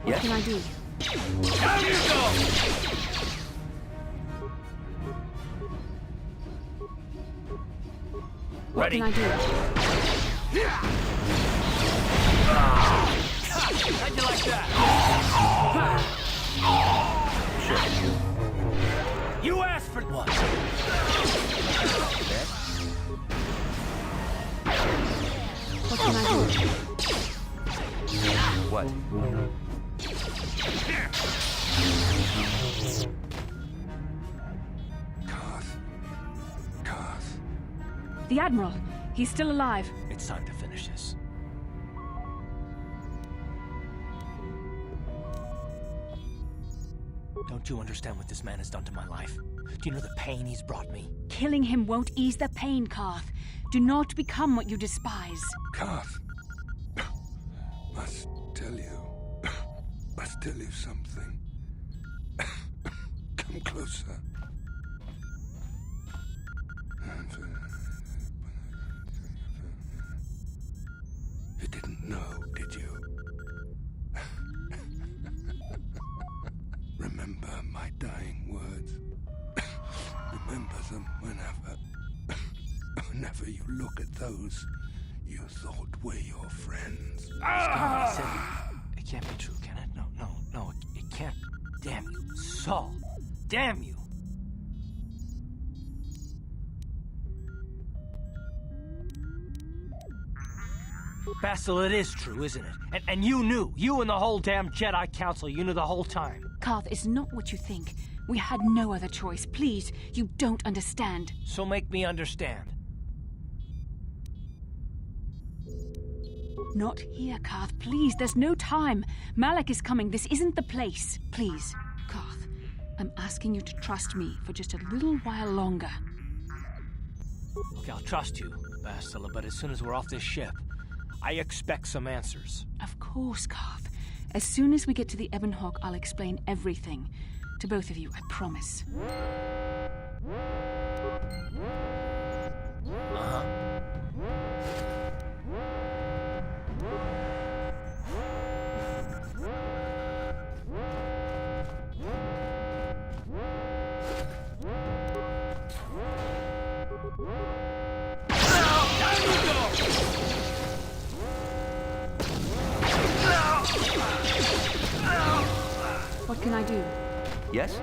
Speaker 2: What can I do?
Speaker 8: There you go!
Speaker 2: What
Speaker 8: Ready?
Speaker 2: can I do?
Speaker 8: How'd you like that?
Speaker 4: Sure.
Speaker 8: You asked for what?
Speaker 2: What can I do?
Speaker 4: What?
Speaker 12: Carth.
Speaker 2: The Admiral. He's still alive.
Speaker 8: It's time to finish this. Don't you understand what this man has done to my life? Do you know the pain he's brought me?
Speaker 2: Killing him won't ease the pain, Carth. Do not become what you despise.
Speaker 12: Carth. Must tell you something. Come closer. You didn't know, did you? Remember my dying words. Remember them whenever you look at those you thought were your friends.
Speaker 8: It can't be true, can it? No, it can't. Damn you, Saul. Damn you. Basil, it is true, isn't it? And you knew. You and the whole damn Jedi Council, you knew the whole time.
Speaker 2: Carth, it's not what you think. We had no other choice. Please, you don't understand.
Speaker 8: So make me understand.
Speaker 2: Not here, Carth. Please, there's no time. Malak is coming. This isn't the place. Please, Carth, I'm asking you to trust me for just a little while longer.
Speaker 8: Okay, I'll trust you, Bastila, but as soon as we're off this ship, I expect some answers.
Speaker 2: Of course, Carth. As soon as we get to the Ebon Hawk, I'll explain everything. To both of you, I promise.
Speaker 8: Uh-huh.
Speaker 2: What can I do?
Speaker 4: Yes?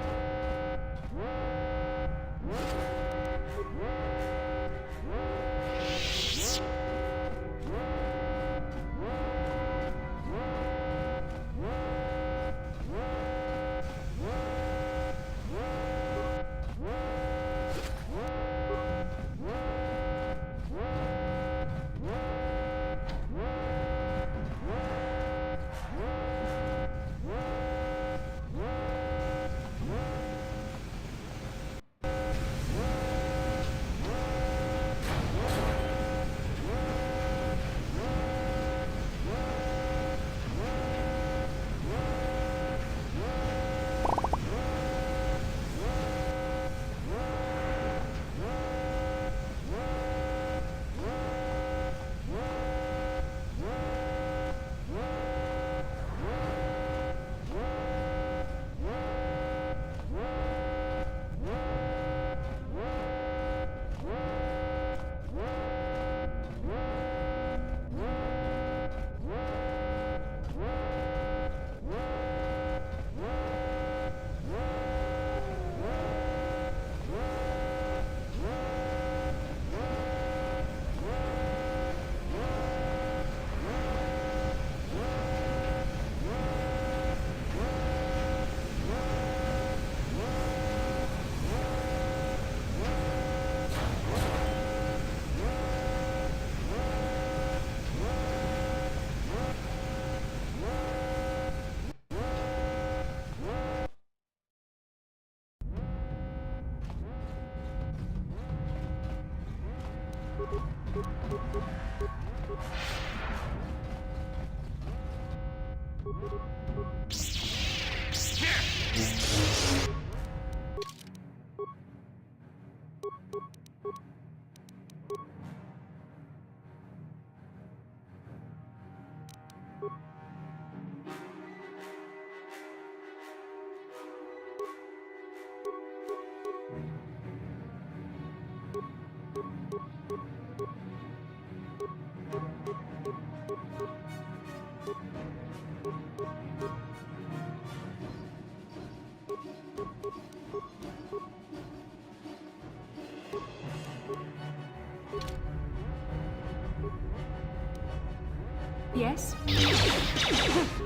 Speaker 2: Yes?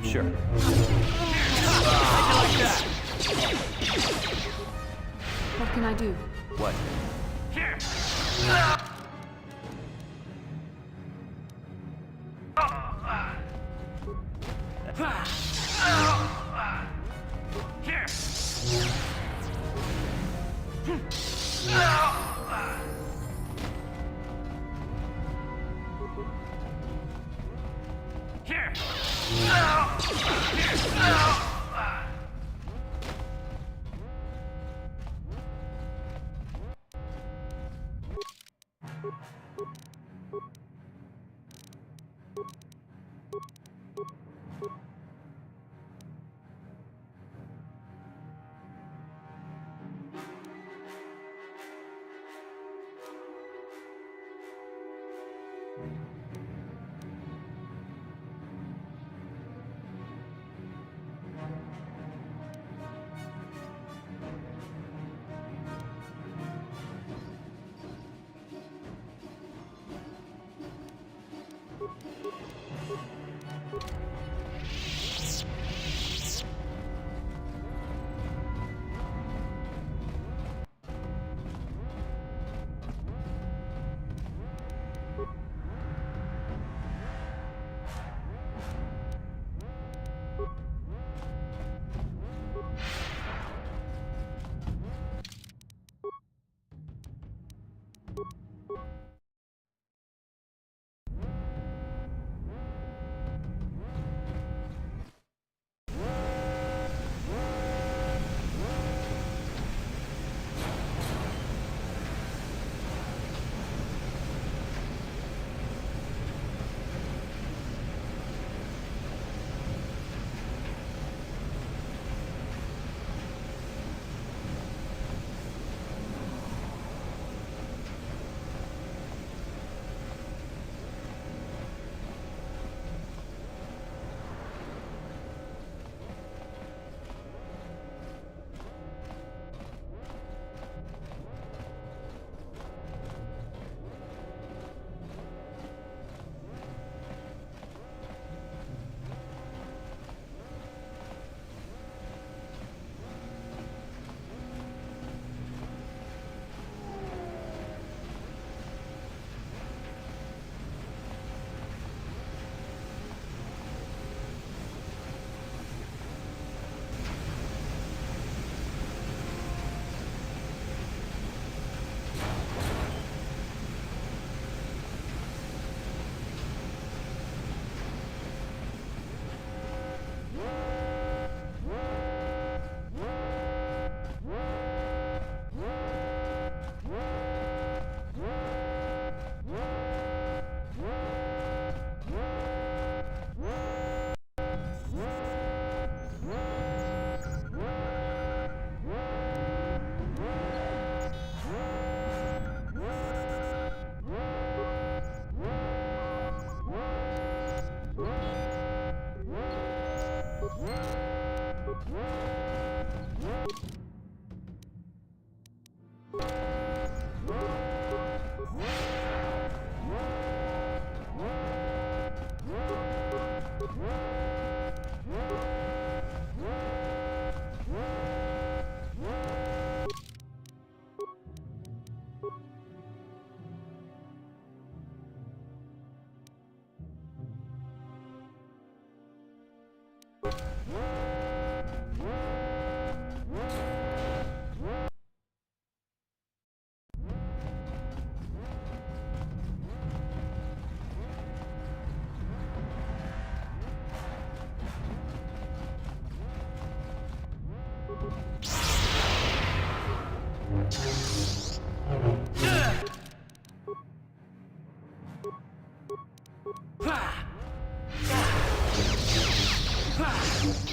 Speaker 8: Sure.
Speaker 2: What can I do?
Speaker 8: What?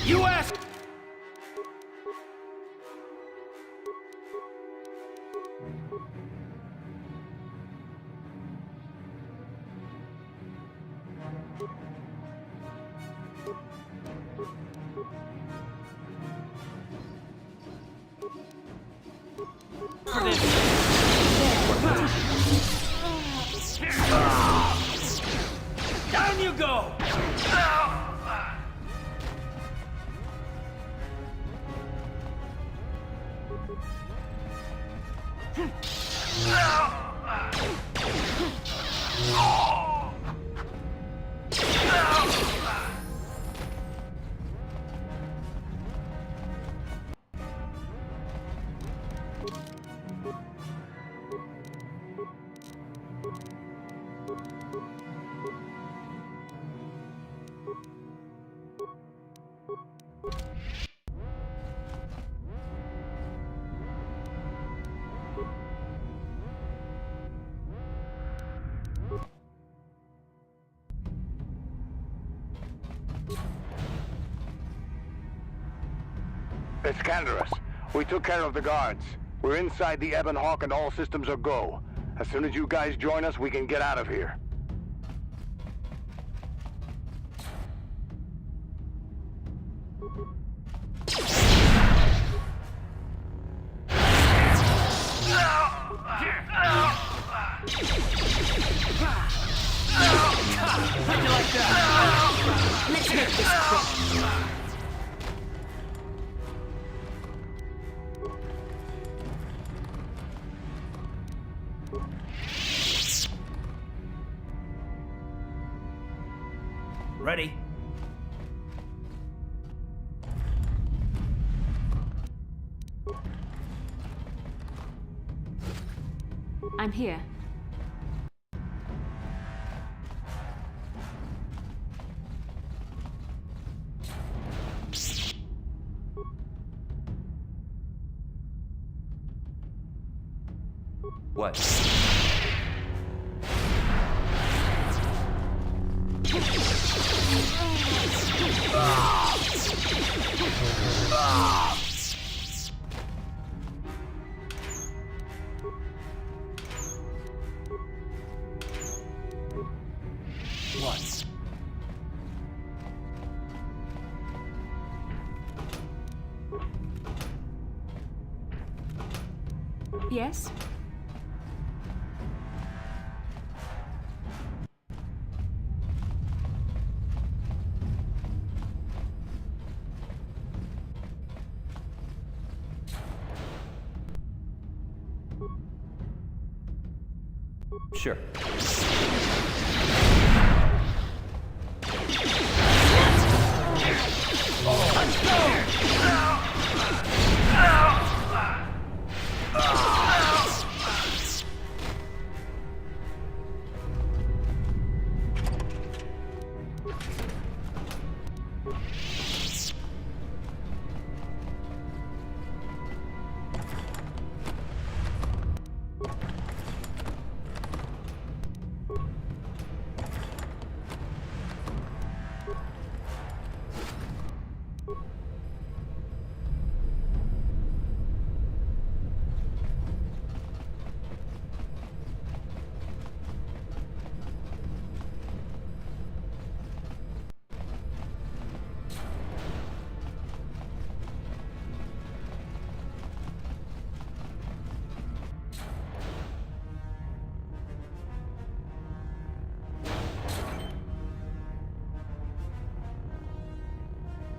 Speaker 8: You asked! For this. Down you go!
Speaker 11: It's Canderous. We took care of the guards. We're inside the Ebon Hawk and all systems are go. As soon as you guys join us, we can get out of here.
Speaker 8: How'd you like that?
Speaker 2: Let's make this quick.
Speaker 8: Ready?
Speaker 2: I'm here.
Speaker 4: What?
Speaker 8: What?
Speaker 2: Yes?
Speaker 4: Sure.
Speaker 8: Let's go!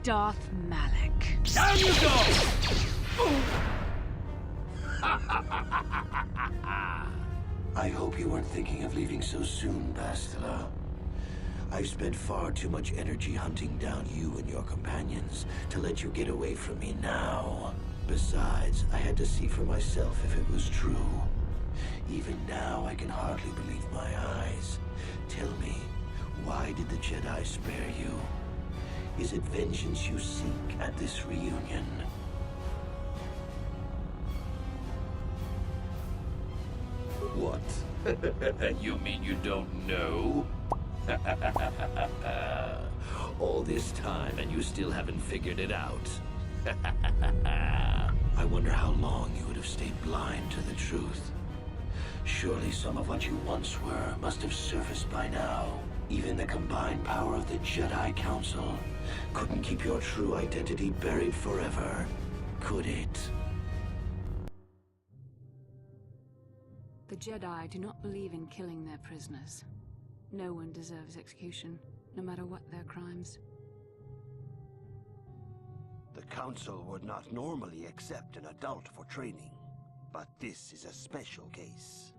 Speaker 2: Darth Malak.
Speaker 8: Down you go!
Speaker 14: I hope you weren't thinking of leaving so soon, Bastila. I've spent far too much energy hunting down you and your companions to let you get away from me now. Besides, I had to see for myself if it was true. Even now, I can hardly believe my eyes. Tell me, why did the Jedi spare you? Is it vengeance you seek at this reunion?
Speaker 15: What? You mean you don't know?
Speaker 14: All this time and you still haven't figured it out. I wonder how long you would have stayed blind to the truth. Surely some of what you once were must have surfaced by now. Even the combined power of the Jedi Council couldn't keep your true identity buried forever, could it?
Speaker 2: The Jedi do not believe in killing their prisoners. No one deserves execution, no matter what their crimes.
Speaker 3: The Council would not normally accept an adult for training, but this is a special case.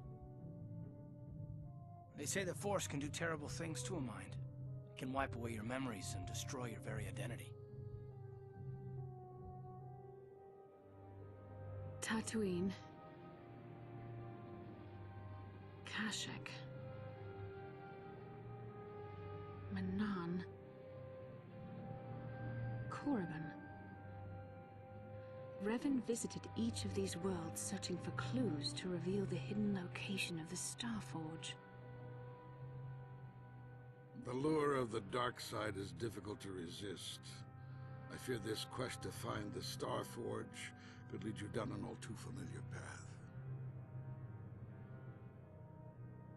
Speaker 8: They say the Force can do terrible things to a mind. It can wipe away your memories and destroy your very identity.
Speaker 2: Tatooine. Kashyyyk. Manaan. Korriban. Revan visited each of these worlds searching for clues to reveal the hidden location of the Starforge.
Speaker 9: The lure of the dark side is difficult to resist. I fear this quest to find the Starforge could lead you down an all too familiar path.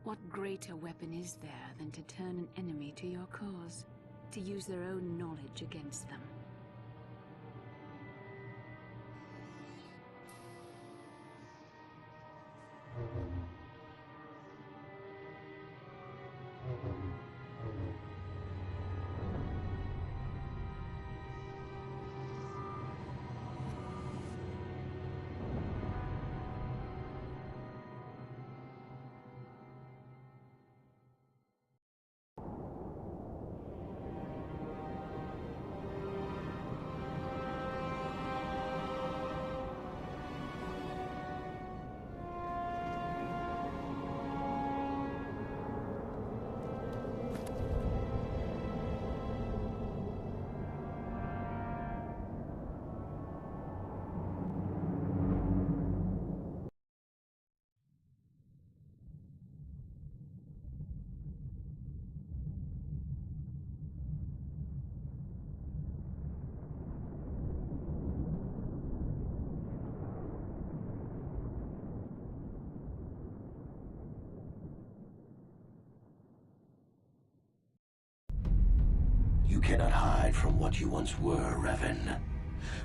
Speaker 2: What greater weapon is there than to turn an enemy to your cause, to use their own knowledge against them?
Speaker 14: You cannot hide from what you once were, Revan.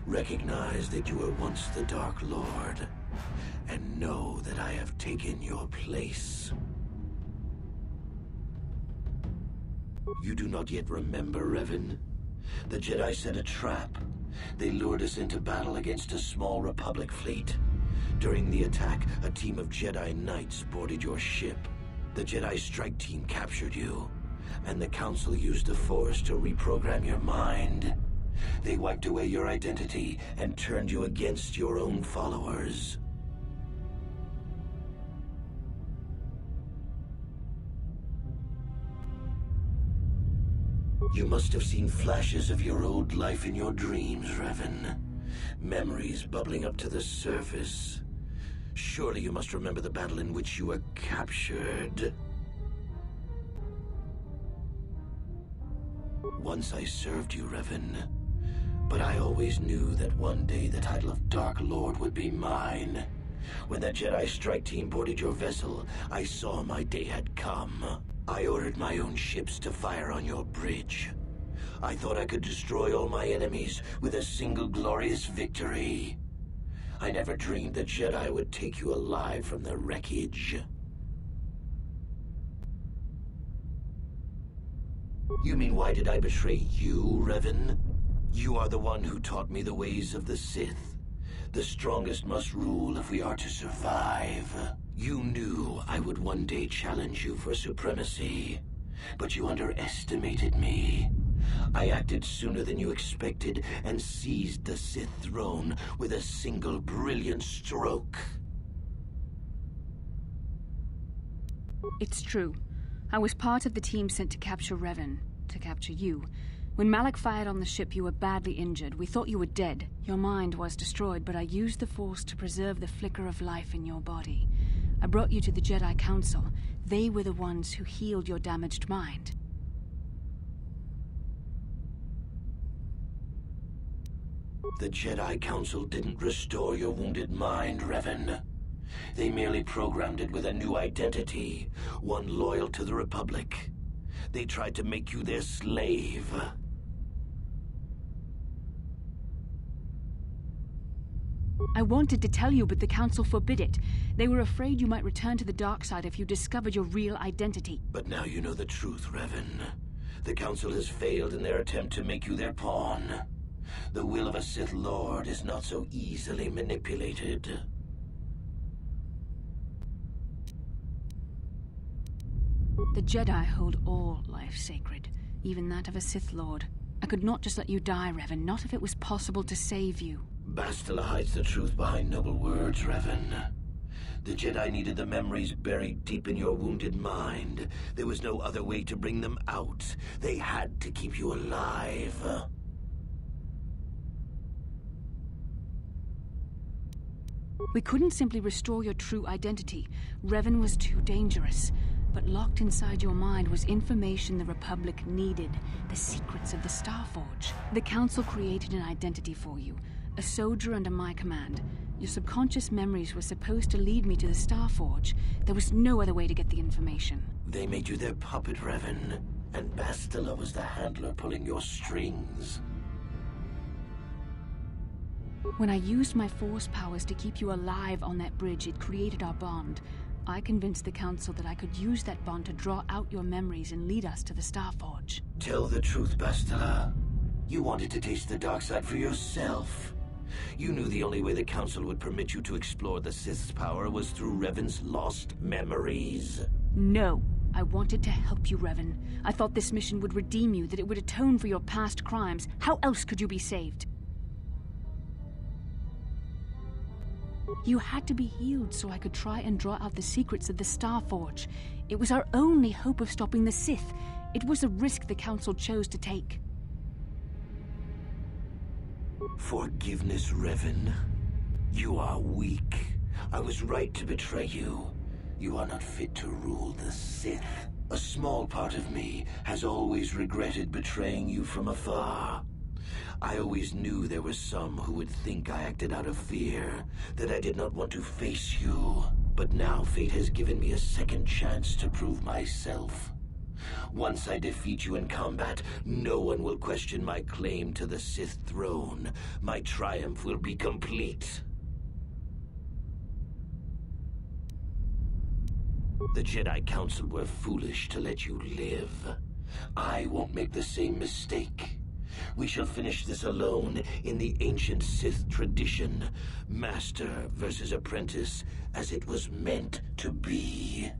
Speaker 14: Recognize that you were once the Dark Lord, and know that I have taken your place. You do not yet remember, Revan? The Jedi set a trap. They lured us into battle against a small Republic fleet. During the attack, a team of Jedi Knights boarded your ship. The Jedi strike team captured you, and the Council used the Force to reprogram your mind. They wiped away your identity and turned you against your own followers. You must have seen flashes of your old life in your dreams, Revan. Memories bubbling up to the surface. Surely you must remember the battle in which you were captured. Once I served you, Revan, but I always knew that one day the title of Dark Lord would be mine. When that Jedi strike team boarded your vessel, I saw my day had come. I ordered my own ships to fire on your bridge. I thought I could destroy all my enemies with a single glorious victory. I never dreamed the Jedi would take you alive from the wreckage. You mean, why did I betray you, Revan? You are the one who taught me the ways of the Sith. The strongest must rule if we are to survive. You knew I would one day challenge you for supremacy, but you underestimated me. I acted sooner than you expected and seized the Sith throne with a single brilliant stroke.
Speaker 2: It's true. I was part of the team sent to capture Revan, to capture you. When Malak fired on the ship, you were badly injured. We thought you were dead. Your mind was destroyed, but I used the Force to preserve the flicker of life in your body. I brought you to the Jedi Council. They were the ones who healed your damaged mind.
Speaker 14: The Jedi Council didn't restore your wounded mind, Revan. They merely programmed it with a new identity, one loyal to the Republic. They tried to make you their slave.
Speaker 2: I wanted to tell you, but the Council forbid it. They were afraid you might return to the dark side if you discovered your real identity.
Speaker 14: But now you know the truth, Revan. The Council has failed in their attempt to make you their pawn. The will of a Sith Lord is not so easily manipulated.
Speaker 2: The Jedi hold all life sacred, even that of a Sith Lord. I could not just let you die, Revan, not if it was possible to save you.
Speaker 14: Bastila hides the truth behind noble words, Revan. The Jedi needed the memories buried deep in your wounded mind. There was no other way to bring them out. They had to keep you alive.
Speaker 2: We couldn't simply restore your true identity. Revan was too dangerous. But locked inside your mind was information the Republic needed, the secrets of the Starforge. The Council created an identity for you, a soldier under my command. Your subconscious memories were supposed to lead me to the Starforge. There was no other way to get the information.
Speaker 14: They made you their puppet, Revan, and Bastila was the handler pulling your strings.
Speaker 2: When I used my Force powers to keep you alive on that bridge, it created our bond. I convinced the Council that I could use that bond to draw out your memories and lead us to the Starforge.
Speaker 14: Tell the truth, Bastila. You wanted to taste the dark side for yourself. You knew the only way the Council would permit you to explore the Sith's power was through Revan's lost memories.
Speaker 2: No. I wanted to help you, Revan. I thought this mission would redeem you, that it would atone for your past crimes. How else could you be saved? You had to be healed so I could try and draw out the secrets of the Starforge. It was our only hope of stopping the Sith. It was a risk the Council chose to take.
Speaker 14: Forgiveness, Revan. You are weak. I was right to betray you. You are not fit to rule the Sith. A small part of me has always regretted betraying you from afar. I always knew there were some who would think I acted out of fear, that I did not want to face you. But now fate has given me a second chance to prove myself. Once I defeat you in combat, no one will question my claim to the Sith throne. My triumph will be complete. The Jedi Council were foolish to let you live. I won't make the same mistake. We shall finish this alone in the ancient Sith tradition. Master versus apprentice, as it was meant to be.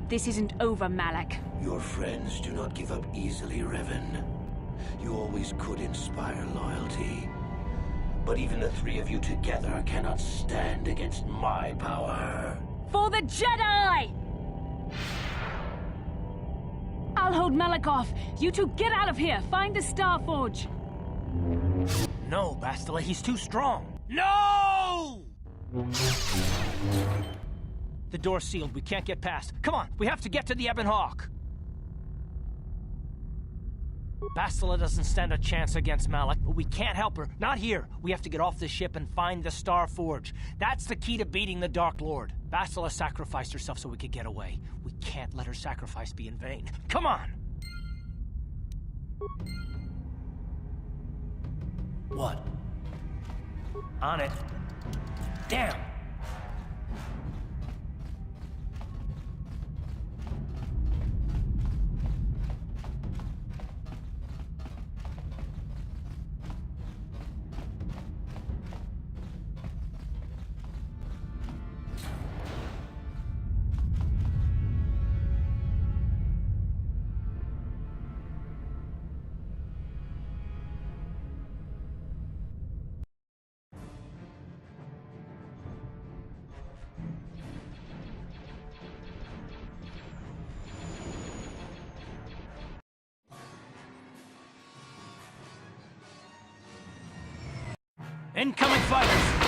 Speaker 2: This isn't over, Malak.
Speaker 14: Your friends do not give up easily, Revan. You always could inspire loyalty. But even the three of you together cannot stand against my power.
Speaker 2: For the Jedi! I'll hold Malak off. You two get out of here. Find the Star Forge.
Speaker 8: No, Bastila, he's too strong. No! The door's sealed. We can't get past. Come on, we have to get to the Ebon Hawk. Bastila doesn't stand a chance against Malak, but we can't help her. Not here. We have to get off the ship and find the Star Forge. That's the key to beating the Dark Lord. Bastila sacrificed herself so we could get away. We can't let her sacrifice be in vain. Come on! What? On it. Damn! Incoming fighters!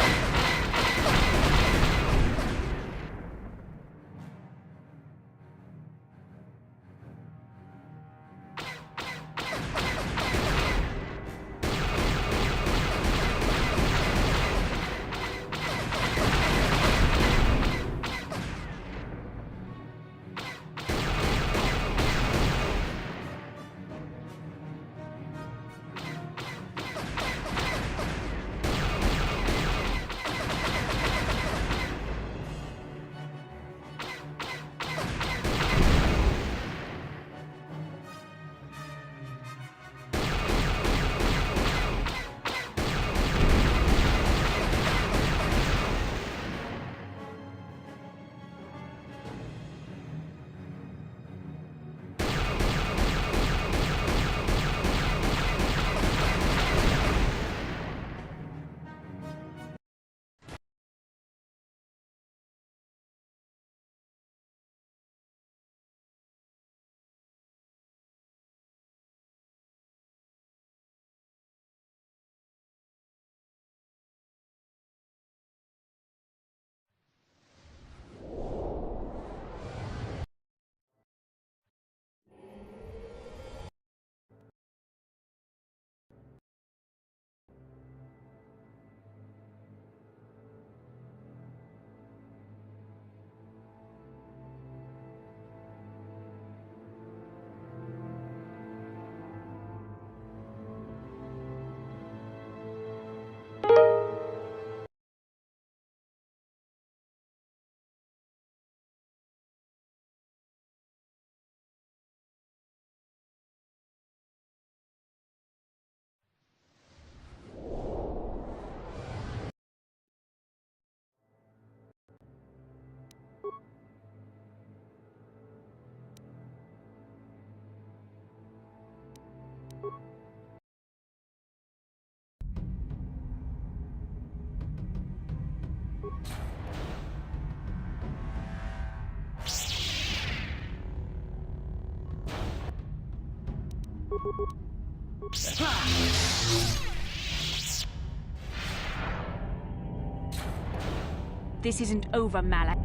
Speaker 2: This isn't over, Malak.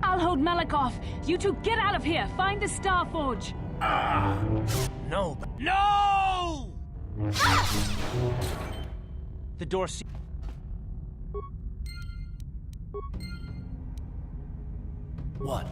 Speaker 2: I'll hold Malak off. You two get out of here. Find the Star Forge.
Speaker 8: No! No! The door
Speaker 16: What?